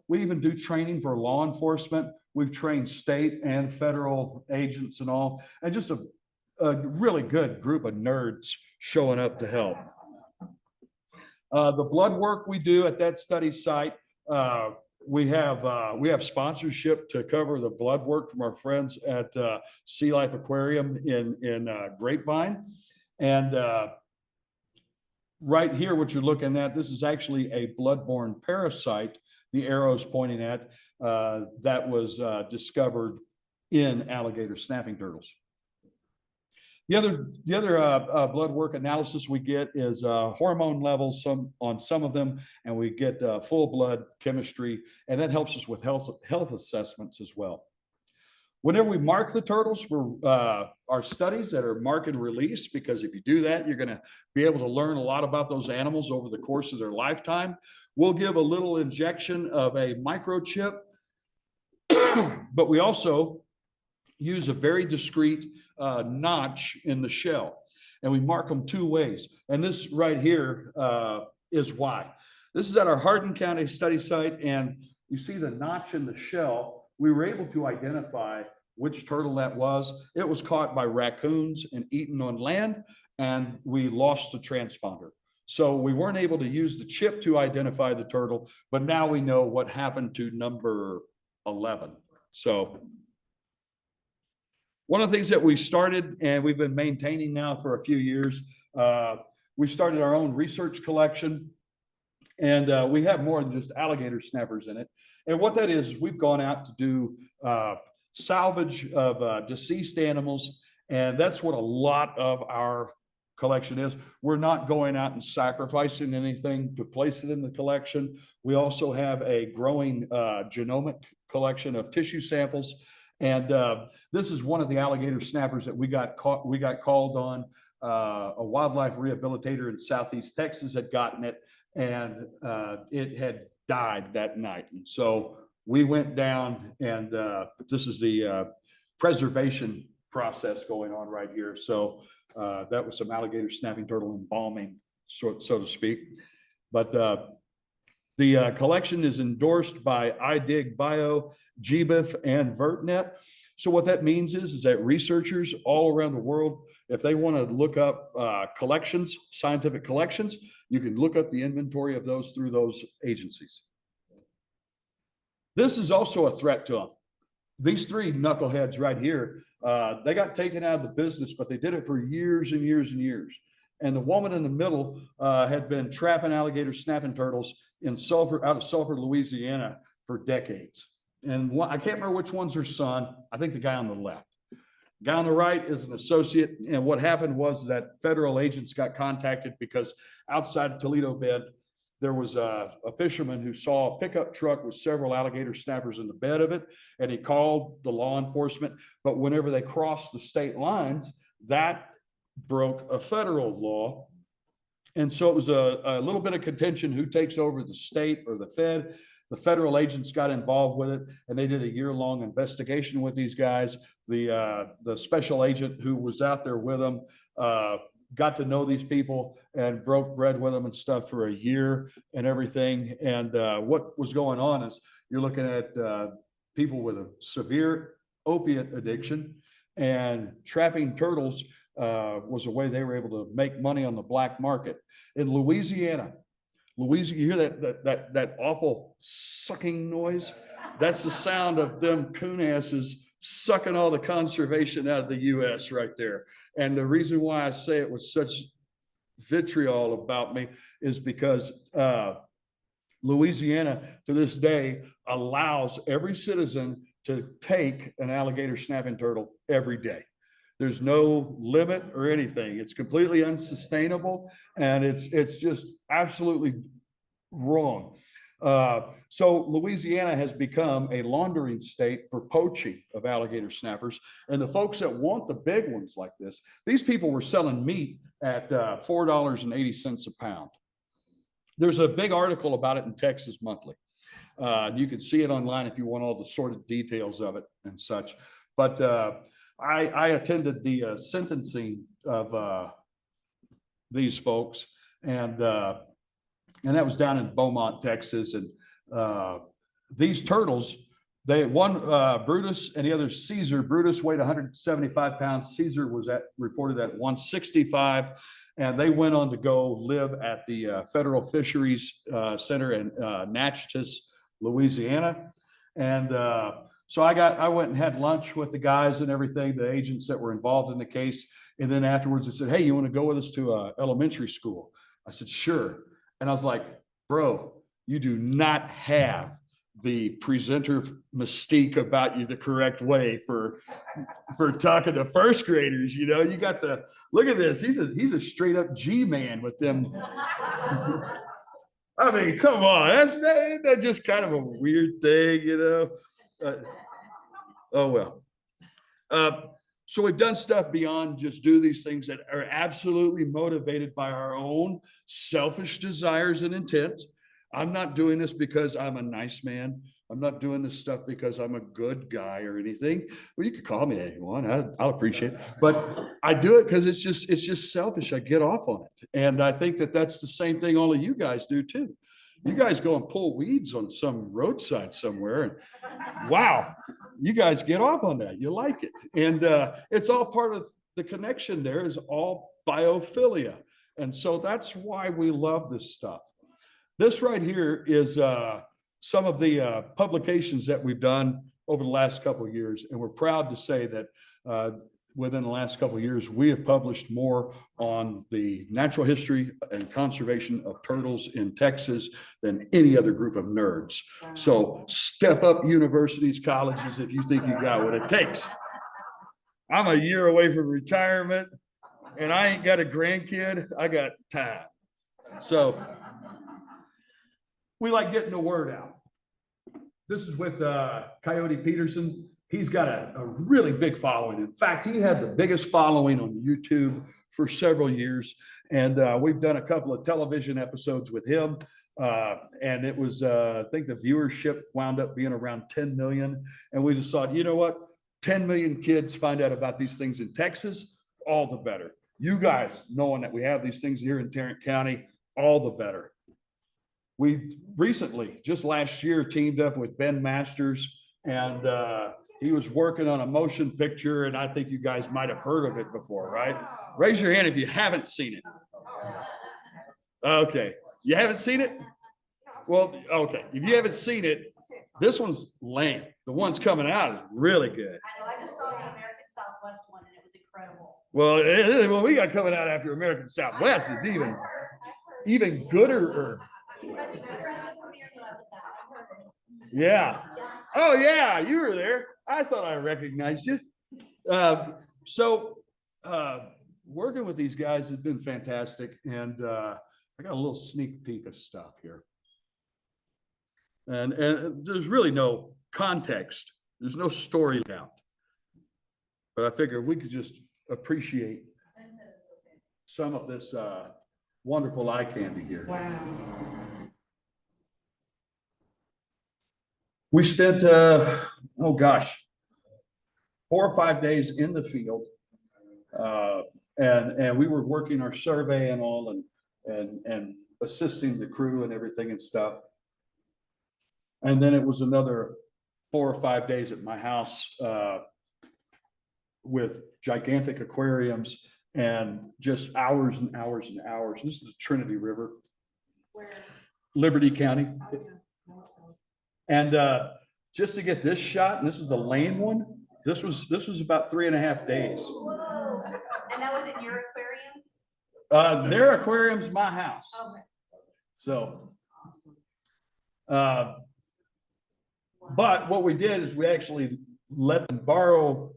we even do training for law enforcement. We've trained state and federal agents and all, and just a really good group of nerds showing up to help. The blood work we do at that study site, we have sponsorship to cover the blood work from our friends at Sea Life Aquarium in Grapevine. And right here, what you're looking at, this is actually a bloodborne parasite the arrow's pointing at that was discovered in alligator snapping turtles. The other blood work analysis we get is hormone levels on some of them, and we get full blood chemistry, and that helps us with health assessments as well. Whenever we mark the turtles for our studies that are mark and release, because if you do that, you're going to be able to learn a lot about those animals over the course of their lifetime. We'll give a little injection of a microchip, but we also use a very discreet notch in the shell, and we mark them two ways. And this right here is why. This is at our Hardin County study site, and you see the notch in the shell. We were able to identify which turtle that was. It was caught by raccoons and eaten on land, and we lost the transponder. So we weren't able to use the chip to identify the turtle, but now we know what happened to number 11. So one of the things that we started, and we've been maintaining now for a few years, we started our own research collection, and we have more than just alligator snappers in it. And what that is we've gone out to do salvage of deceased animals, and that's what a lot of our collection is. We're not going out and sacrificing anything to place it in the collection. We also have a growing genomic collection of tissue samples. And this is one of the alligator snappers that we got called on. A wildlife rehabilitator in Southeast Texas had gotten it, and it had died that night. And so we went down, and this is the preservation process going on right here. So that was some alligator snapping turtle embalming, so to speak. But the collection is endorsed by iDig Bio, GBIF, and VertNet. So what that means is that researchers all around the world, if they want to look up collections, scientific collections, you can look up the inventory of those through those agencies. This is also a threat to them. These three knuckleheads right here, they got taken out of the business, but they did it for years and years and years. And the woman in the middle had been trapping alligator snapping turtles in Sulphur, out of Sulphur, Louisiana for decades. And I can't remember which one's her son. I think the guy on the left. The guy on the right is an associate. And what happened was that federal agents got contacted because outside Toledo Bend, there was a fisherman who saw a pickup truck with several alligator snappers in the bed of it, and he called the law enforcement. But whenever they crossed the state lines, that broke a federal law. And so it was a little bit of contention, who takes over, the state or the Fed. The federal agents got involved with it, and they did a year-long investigation with these guys. The special agent who was out there with them got to know these people and broke bread with them and stuff for a year and everything. And what was going on is you're looking at people with a severe opiate addiction, and trapping turtles was a way they were able to make money on the black market. In Louisiana, you hear that awful sucking noise? That's the sound of them coon asses sucking all the conservation out of the US right there. And the reason why I say it with such vitriol about me is because Louisiana to this day allows every citizen to take an alligator snapping turtle every day. There's no limit or anything. It's completely unsustainable, and it's just absolutely wrong. So Louisiana has become a laundering state for poaching of alligator snappers. And the folks that want the big ones like this, these people were selling meat at $4.80 a pound. There's a big article about it in Texas Monthly. You can see it online if you want all the sordid details of it and such. But I attended the sentencing of these folks, and that was down in Beaumont, Texas. And these turtles, one Brutus and the other Caesar. Brutus weighed 175 pounds. Caesar was reported at 165. And they went on to go live at the Federal Fisheries Center in Natchez, Louisiana. And so I went and had lunch with the guys and everything, the agents that were involved in the case. And then afterwards they said, "Hey, you want to go with us to elementary school?" I said, "Sure." And I was like, "Bro, you do not have the presenter mystique about you the correct way for talking to first graders. You know, you got the, look at this. He's a straight up G-man with them." I mean, come on, that's just kind of a weird thing, you know? Oh, well. So we've done stuff beyond just do these things that are absolutely motivated by our own selfish desires and intents. I'm not doing this because I'm a nice man. I'm not doing this stuff because I'm a good guy or anything. Well, you could call me that if you want. I'll appreciate it. But I do it because it's just selfish. I get off on it. And I think that that's the same thing all of you guys do too. You guys go and pull weeds on some roadside somewhere, and wow, you guys get off on that. You like it. And it's all part of the connection. There is all biophilia. And so that's why we love this stuff. This right here is some of the publications that we've done over the last couple of years. And we're proud to say that within the last couple of years, we have published more on the natural history and conservation of turtles in Texas than any other group of nerds. So step up universities, colleges, if you think you got what it takes. I'm a year away from retirement, and I ain't got a grandkid. I got time. So we like getting the word out. This is with Coyote Peterson. He's got a really big following. In fact, he had the biggest following on YouTube for several years. And we've done a couple of television episodes with him. And it was, I think the viewership wound up being around 10 million. And we just thought, you know what? 10 million kids find out about these things in Texas, all the better. You guys knowing that we have these things here in Tarrant County, all the better. We recently, just last year, teamed up with Ben Masters, and he was working on a motion picture, and I think you guys might have heard of it before, right? Raise your hand if you haven't seen it. Okay, you haven't seen it? Well, okay, if you haven't seen it, This one's lame. The one's coming out is really good. I know, I just saw the American Southwest one and it was incredible. Well, what we got coming out after American Southwest is even gooder. Yeah. Oh yeah, you were there. I thought I recognized you. Working with these guys has been fantastic, and I got a little sneak peek of stuff here. And there's really no context. There's no story out. But I figured we could just appreciate some of this wonderful eye candy here. Wow. We spent, 4 or 5 days in the field. And we were working our survey and all and assisting the crew and everything and stuff. And then it was another 4 or 5 days at my house with gigantic aquariums and just hours and hours and hours. This is the Trinity River. Where? Liberty County. Oh, yeah. And just to get this shot, and this is the lane one, this was about 3.5 days. Whoa. And that was in your aquarium? Their aquarium's my house. Okay. So, but what we did is we actually let them borrow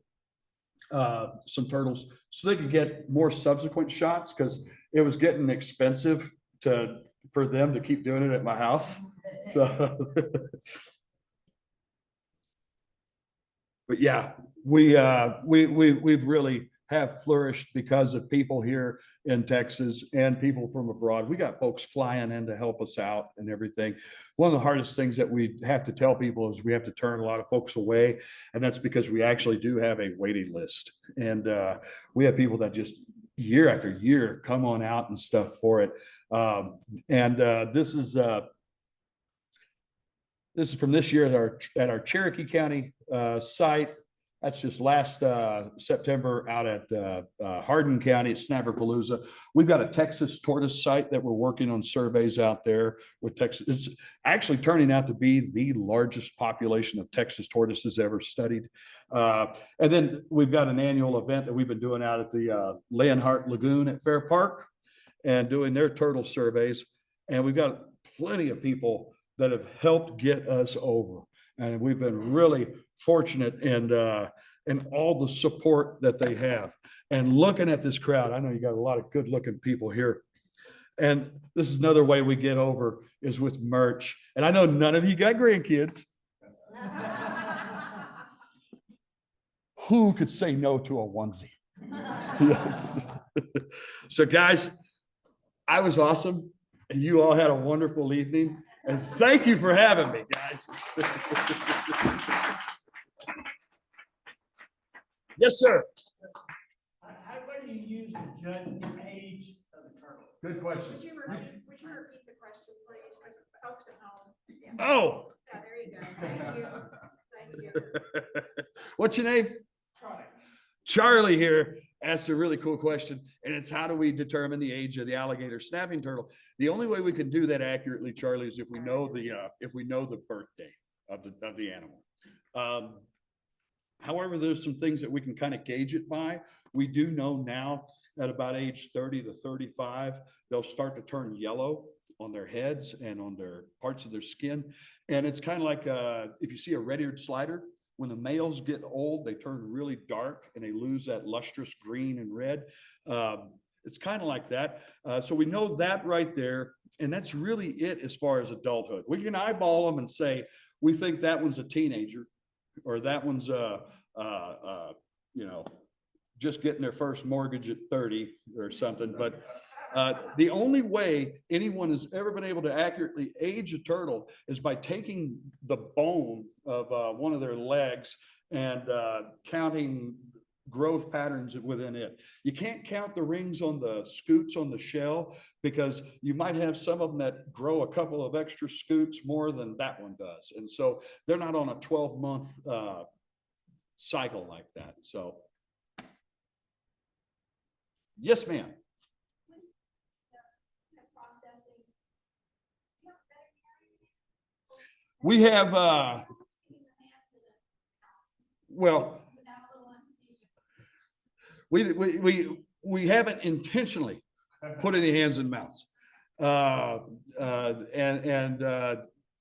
some turtles so they could get more subsequent shots, because it was getting expensive for them to keep doing it at my house. So, but yeah, we've really have flourished because of people here in Texas and people from abroad. We got folks flying in to help us out and everything. One of the hardest things that we have to tell people is we have to turn a lot of folks away. And that's because we actually do have a waiting list. And we have people that just year after year come on out and stuff for it. This is from this year at our Cherokee County site. That's just last September out at Hardin County at Snapperpalooza. We've got a Texas tortoise site that we're working on surveys out there with Texas. It's actually turning out to be the largest population of Texas tortoises ever studied. And then we've got an annual event that we've been doing out at the Leonhardt Lagoon at Fair Park and doing their turtle surveys. And we've got plenty of people that have helped get us over. And we've been really fortunate in all the support that they have. And looking at this crowd, I know you got a lot of good looking people here. And this is another way we get over is with merch. And I know none of you got grandkids. Who could say no to a onesie? So guys, I was awesome. And you all had a wonderful evening. And thank you for having me, guys. Yes, sir. How do you use to judge the age of the turtle? Good question. Would you repeat the question, please? Folks at home. Oh. Yeah, there you go. Thank you. Thank you. What's your name? Charlie. Charlie here asked a really cool question, and it's how do we determine the age of the alligator snapping turtle? The only way we can do that accurately, Charlie, is if we know the birthday of the animal. However, there's some things that we can kind of gauge it by. We do know now at about age 30 to 35, they'll start to turn yellow on their heads and on their parts of their skin. And it's kind of like if you see a red-eared slider, when the males get old, they turn really dark and they lose that lustrous green and red. It's kind of like that. So we know that right there. And that's really it as far as adulthood. We can eyeball them and say, we think that one's a teenager, or that one's just getting their first mortgage at 30 or something. But the only way anyone has ever been able to accurately age a turtle is by taking the bone of one of their legs and counting growth patterns within it. You can't count the rings on the scoots on the shell, because you might have some of them that grow a couple of extra scoots more than that one does. And so they're not on a 12-month cycle like that. So, yes, ma'am. We have well, Without a little anesthesia. we haven't intentionally put any hands in mouths.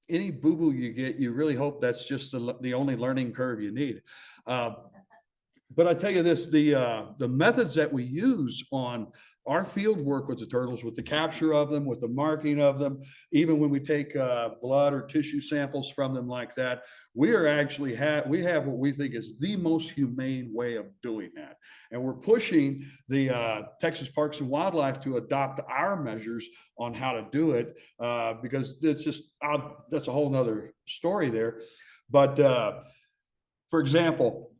Any boo-boo you get, you really hope that's just the only learning curve you need. But I tell you this, the methods that we use on our field work with the turtles, with the capture of them, with the marking of them, even when we take blood or tissue samples from them like that, we are actually we have what we think is the most humane way of doing that. And we're pushing the Texas Parks and Wildlife to adopt our measures on how to do it, because it's just, that's a whole nother story there. But for example,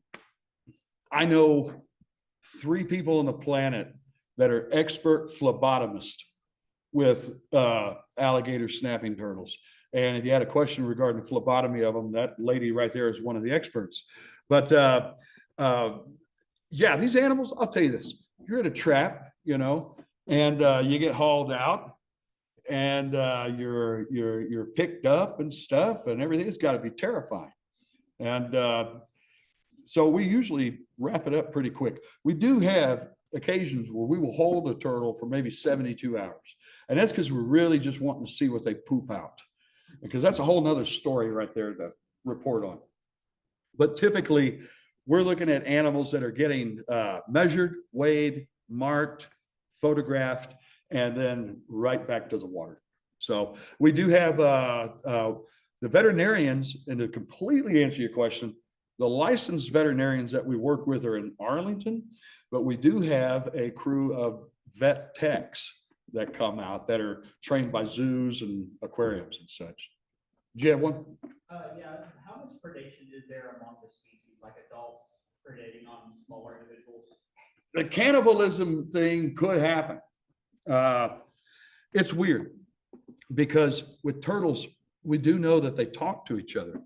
I know 3 people on the planet that are expert phlebotomists with alligator snapping turtles. And if you had a question regarding phlebotomy of them, that lady right there is one of the experts. But yeah, these animals, I'll tell you this, you're in a trap, you know, and you get hauled out and you're picked up and stuff and everything. It's got to be terrifying. And so we usually wrap it up pretty quick. We do have occasions where we will hold a turtle for maybe 72 hours. And that's because we're really just wanting to see what they poop out. Because that's a whole nother story right there to report on. But typically, we're looking at animals that are getting measured, weighed, marked, photographed, and then right back to the water. So we do have the veterinarians, and to completely answer your question, the licensed veterinarians that we work with are in Arlington, but we do have a crew of vet techs that come out that are trained by zoos and aquariums and such. Do you have one? Yeah, how much predation is there among the species, like adults predating on smaller individuals? The cannibalism thing could happen. It's weird because with turtles, we do know that they talk to each other.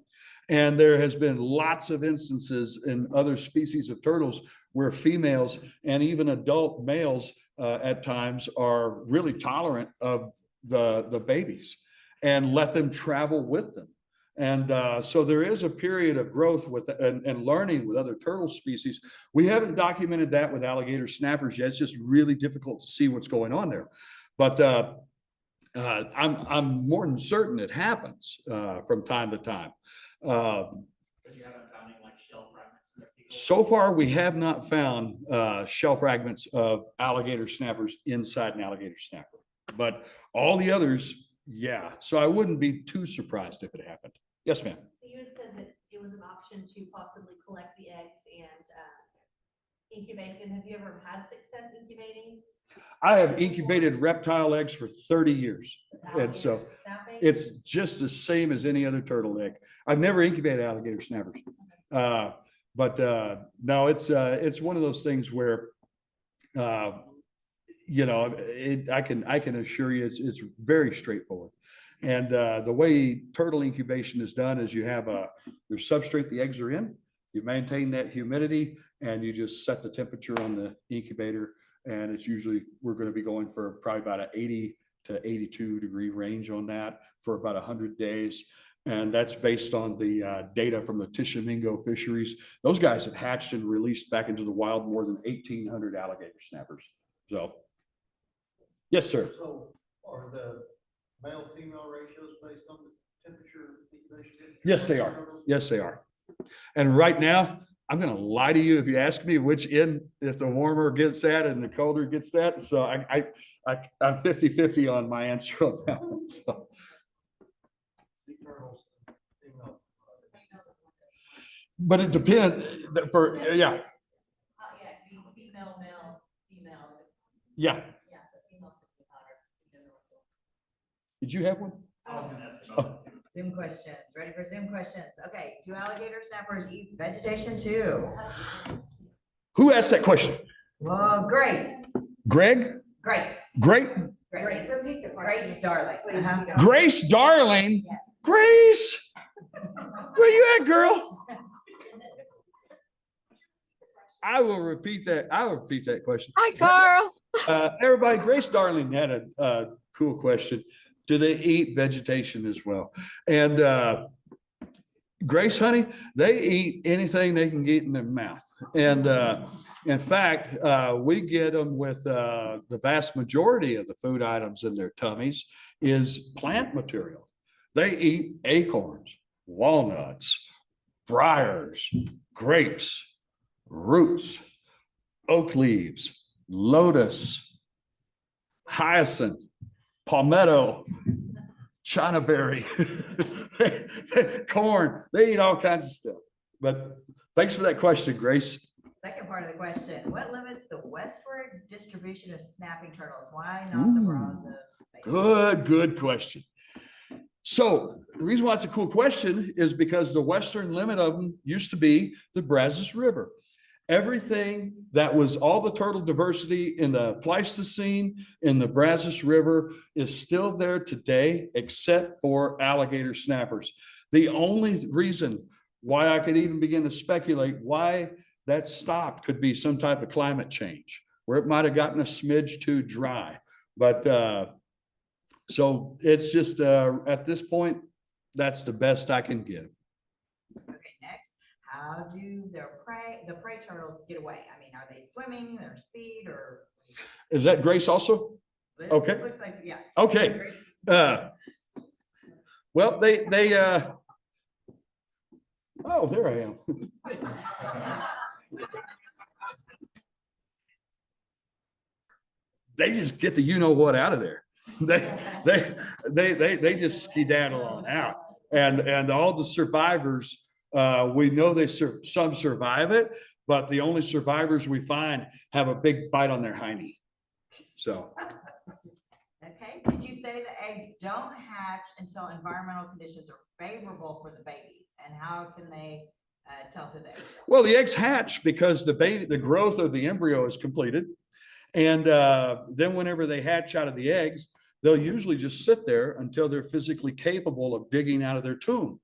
And there has been lots of instances in other species of turtles where females and even adult males at times are really tolerant of the babies and let them travel with them. And so there is a period of growth with and learning with other turtle species. We haven't documented that with alligator snappers yet. It's just really difficult to see what's going on there. But I'm more than certain it happens from time to time. But you haven't found any like shell fragments in the field? So far, we have not found shell fragments of alligator snappers inside an alligator snapper, but all the others, yeah. So I wouldn't be too surprised if it happened. Yes, ma'am. So you had said that it was an option to possibly collect the eggs and incubate them. Have you ever had success incubating? I have incubated reptile eggs for 30 years. And so alligator snapping? it's just the same as any other turtle egg. I've never incubated alligator snappers. But no, it's one of those things where, you know, I can assure you it's very straightforward. And the way turtle incubation is done is you have your substrate the eggs are in, you maintain that humidity, and you just set the temperature on the incubator. And it's usually, we're going to be going for probably about an 80 to 82 degree range on that for about 100 days. And that's based on the data from the Tishomingo fisheries. Those guys have hatched and released back into the wild more than 1,800 alligator snappers. So, yes, sir. So are the male-female ratios based on the temperature incubation? Yes, they are. Yes, they are. And right now, I'm going to lie to you if you ask me which end, if the warmer gets that and the colder gets that. So I'm 50-50 on my answer on that one. So. But it depends for, yeah. Yeah, female, male, female. Yeah. Yeah, the females typically hotter in general. Did you have one? I was gonna ask about that. Zoom questions, ready for Zoom questions? Okay, do alligator snappers eat vegetation too? Who asked that question? Well, Grace. Greg? Grace. Great. Grace. Grace Darling. Grace Darling. Yes. Grace. Where you at, girl? I will repeat that. I will repeat that question. Hi, Carl. Everybody, Grace Darling had a cool question. Do they eat vegetation as well? And Grace honey, they eat anything they can get in their mouth. And in fact, we get them with the vast majority of the food items in their tummies is plant material. They eat acorns, walnuts, briars, grapes, roots, oak leaves, lotus, hyacinth, palmetto, China berry, corn. They eat all kinds of stuff. But thanks for that question, Grace. Second part of the question, what limits the westward distribution of snapping turtles? Why not the Brazos? Good question. So the reason why it's a cool question is because the western limit of them used to be the Brazos River. Everything that was all the turtle diversity in the Pleistocene in the Brazos River is still there today, except for alligator snappers. The only reason why I could even begin to speculate why that stopped could be some type of climate change, where it might have gotten a smidge too dry. But so it's just at this point, that's the best I can give. Okay, next, how do the prey turtles get away? I mean, are they swimming, their speed, or? Is that Grace also? This Okay. looks like, yeah. Okay. Well, oh, there I am. They just get the you-know-what out of there. They just skedaddle on out. And all the survivors, we know some survive it, but the only survivors we find have a big bite on their hiney. So. Okay, did you say the eggs don't hatch until environmental conditions are favorable for the babies? And how can they tell who they are? Well, the eggs hatch because the growth of the embryo is completed. And then whenever they hatch out of the eggs, they'll usually just sit there until they're physically capable of digging out of their tomb.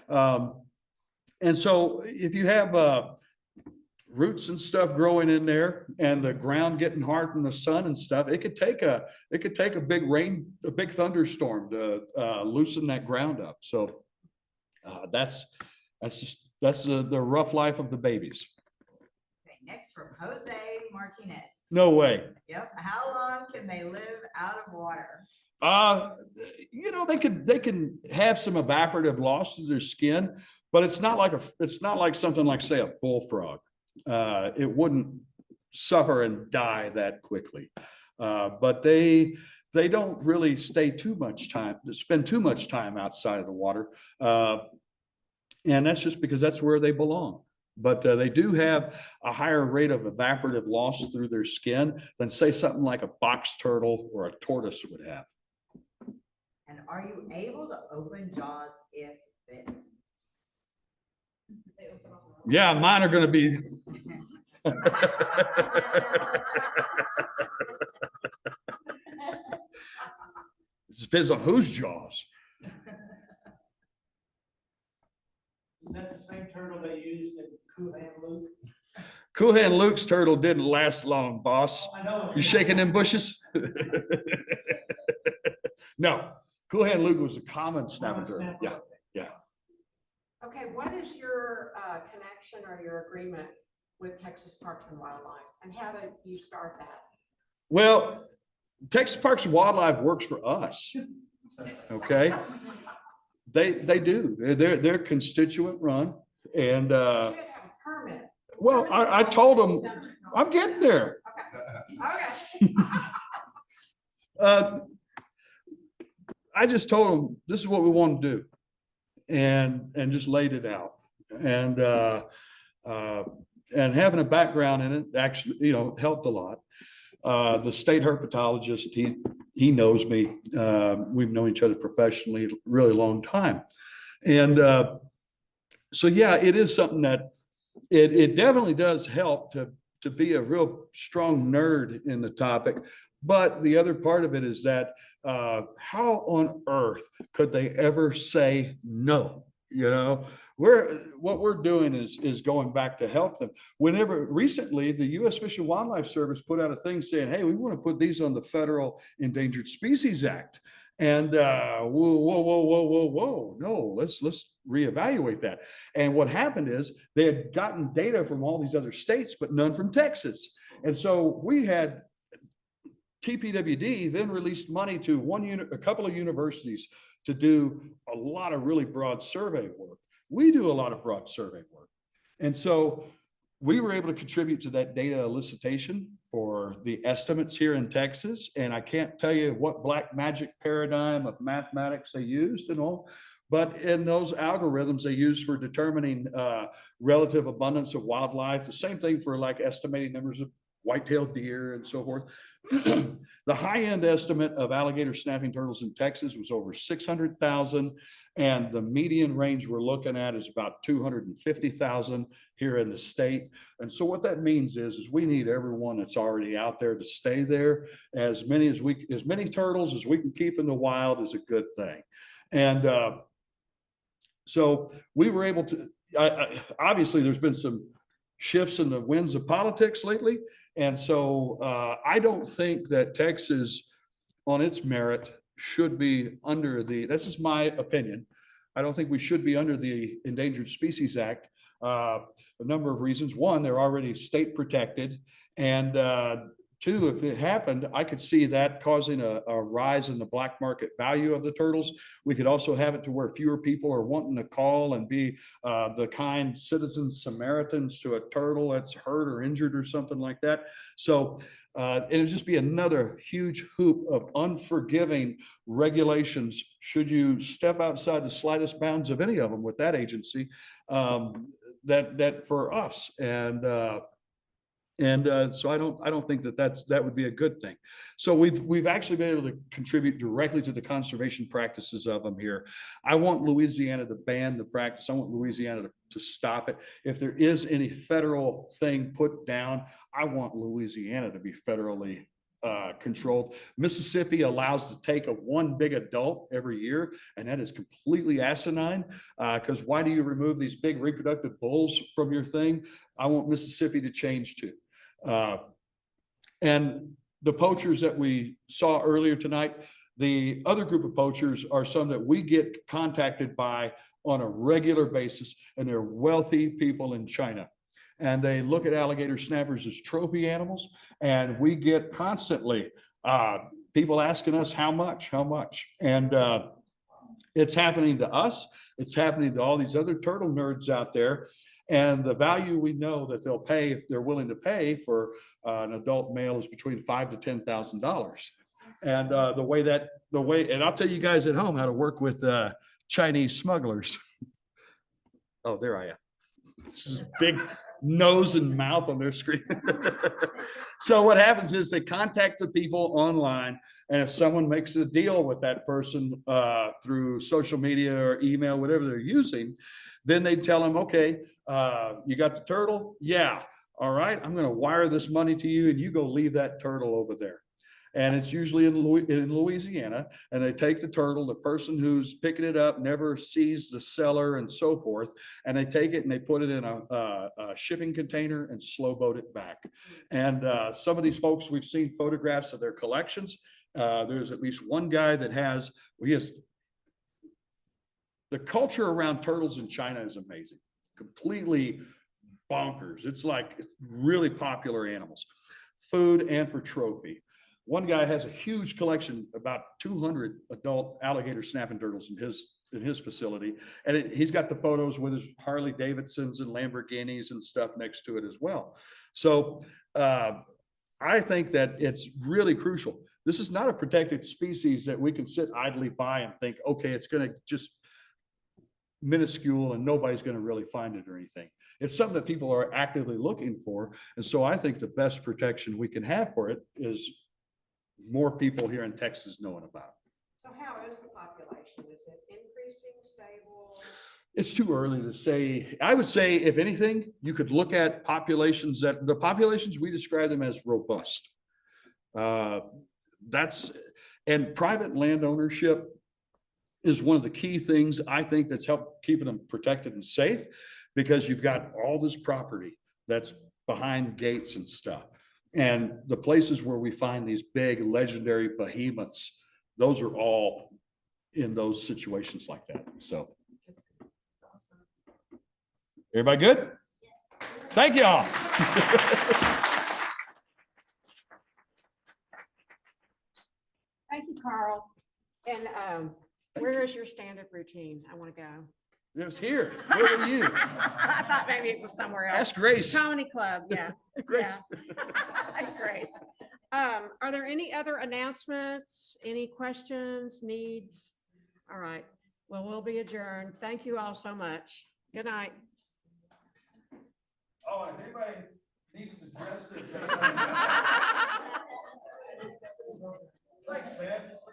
And so if you have roots and stuff growing in there and the ground getting hard from the sun and stuff, it could take a big thunderstorm to loosen that ground up. So that's the rough life of the babies. Okay, next from Jose Martinez. No way. Yep. How long can they live out of water? They can have some evaporative loss to their skin, but it's not like something like, say, a bullfrog. It wouldn't suffer and die that quickly. But they don't really spend too much time outside of the water. And that's just because that's where they belong. But they do have a higher rate of evaporative loss through their skin than, say, something like a box turtle or a tortoise would have. And are you able to open jaws if bitten? Yeah, mine are going to be. It depends on whose jaws. Is that the same turtle they used in Kuhan Luke? Kuhan Luke's turtle didn't last long, boss. I know. You shaking them bushes? No, Kuhan Luke was a common snapper turtle. Yeah. Okay, what is your connection or your agreement with Texas Parks and Wildlife, and how did you start that? Well, Texas Parks and Wildlife works for us. Okay. They do. They're constituent run. And You should have a permit. well, I told them I'm getting there. Okay. I just told them this is what we want to do, and just laid it out. And having a background in it actually, helped a lot. The state herpetologist, he knows me. We've known each other professionally a really long time. And so, yeah, it is something that it definitely does help to be a real strong nerd in the topic. But the other part of it is that how on earth could they ever say no? What we're doing is going back to help them. Whenever recently the U.S. Fish and Wildlife Service put out a thing saying, hey, we want to put these on the Federal Endangered Species Act. And whoa, no, let's reevaluate that. And what happened is they had gotten data from all these other states, but none from Texas. And so we had TPWD then released money to a couple of universities to do a lot of really broad survey work. We do a lot of broad survey work. And so we were able to contribute to that data elicitation for the estimates here in Texas. And I can't tell you what black magic paradigm of mathematics they used and all, but in those algorithms they used for determining relative abundance of wildlife, the same thing for like estimating numbers of white-tailed deer and so forth. The high-end estimate of alligator snapping turtles in Texas was over 600,000, and the median range we're looking at is about 250,000 here in the state. And so what that means is we need everyone that's already out there to stay there. As many turtles as we can keep in the wild is a good thing. And so we were able to, obviously there's been some shifts in the winds of politics lately. And so I don't think that Texas on its merit should be under this is my opinion. I don't think we should be under the Endangered Species Act. A number of reasons. One, they're already state protected. And two, if it happened, I could see that causing a rise in the black market value of the turtles. We could also have it to where fewer people are wanting to call and be the kind citizen Samaritans to a turtle that's hurt or injured or something like that. So it'll just be another huge hoop of unforgiving regulations should you step outside the slightest bounds of any of them with that agency, that for us. And so I don't think that would be a good thing. So we've actually been able to contribute directly to the conservation practices of them here. I want Louisiana to ban the practice. I want Louisiana to stop it. If there is any federal thing put down, I want Louisiana to be federally controlled. Mississippi allows the take of one big adult every year, and that is completely asinine, because why do you remove these big reproductive bulls from your thing? I want Mississippi to change too. And the poachers that we saw earlier tonight, the other group of poachers are some that we get contacted by on a regular basis, and they're wealthy people in China. And they look at alligator snappers as trophy animals, and we get constantly people asking us how much, and it's happening to us. It's happening to all these other turtle nerds out there. And the value we know that they'll pay, if they're willing to pay for an adult male, is between $5,000 to $10,000. And the way, and I'll tell you guys at home how to work with Chinese smugglers. Oh, there I am. This is big nose and mouth on their screen. So what happens is they contact the people online, and if someone makes a deal with that person through social media or email, whatever they're using, then they tell them, okay, you got the turtle? Yeah. All right, I'm going to wire this money to you, and you go leave that turtle over there. And it's usually in Louisiana, and they take the turtle, the person who's picking it up never sees the seller and so forth, and they take it and they put it in a shipping container and slow boat it back. And some of these folks, we've seen photographs of their collections. There's at least one guy that has the culture around turtles in China is amazing, completely bonkers. It's like really popular animals, food and for trophy. One guy has a huge collection, about 200 adult alligator snapping turtles in his facility. And he's got the photos with his Harley Davidsons and Lamborghinis and stuff next to it as well. So I think that it's really crucial. This is not a protected species that we can sit idly by and think, okay, it's going to just minuscule and nobody's going to really find it or anything. It's something that people are actively looking for. And so I think the best protection we can have for it is more people here in Texas knowing about it. So how is the population? Is it increasing, stable? It's too early to say. I would say, if anything, you could look at populations the populations we describe them as robust. And private land ownership is one of the key things I think that's helped keeping them protected and safe, because you've got all this property that's behind gates and stuff. And the places where we find these big legendary behemoths those are all in those situations like that. So. Everybody good? Thank you all. Thank you, Carl. And where is your standard routine? I want to go. It was here. Where were you? I thought maybe it was somewhere else. Ask Grace. Comedy Club, yeah. Grace. Grace. Are there any other announcements, any questions, needs? All right. Well, we'll be adjourned. Thank you all so much. Good night. Oh, and anybody needs to dress their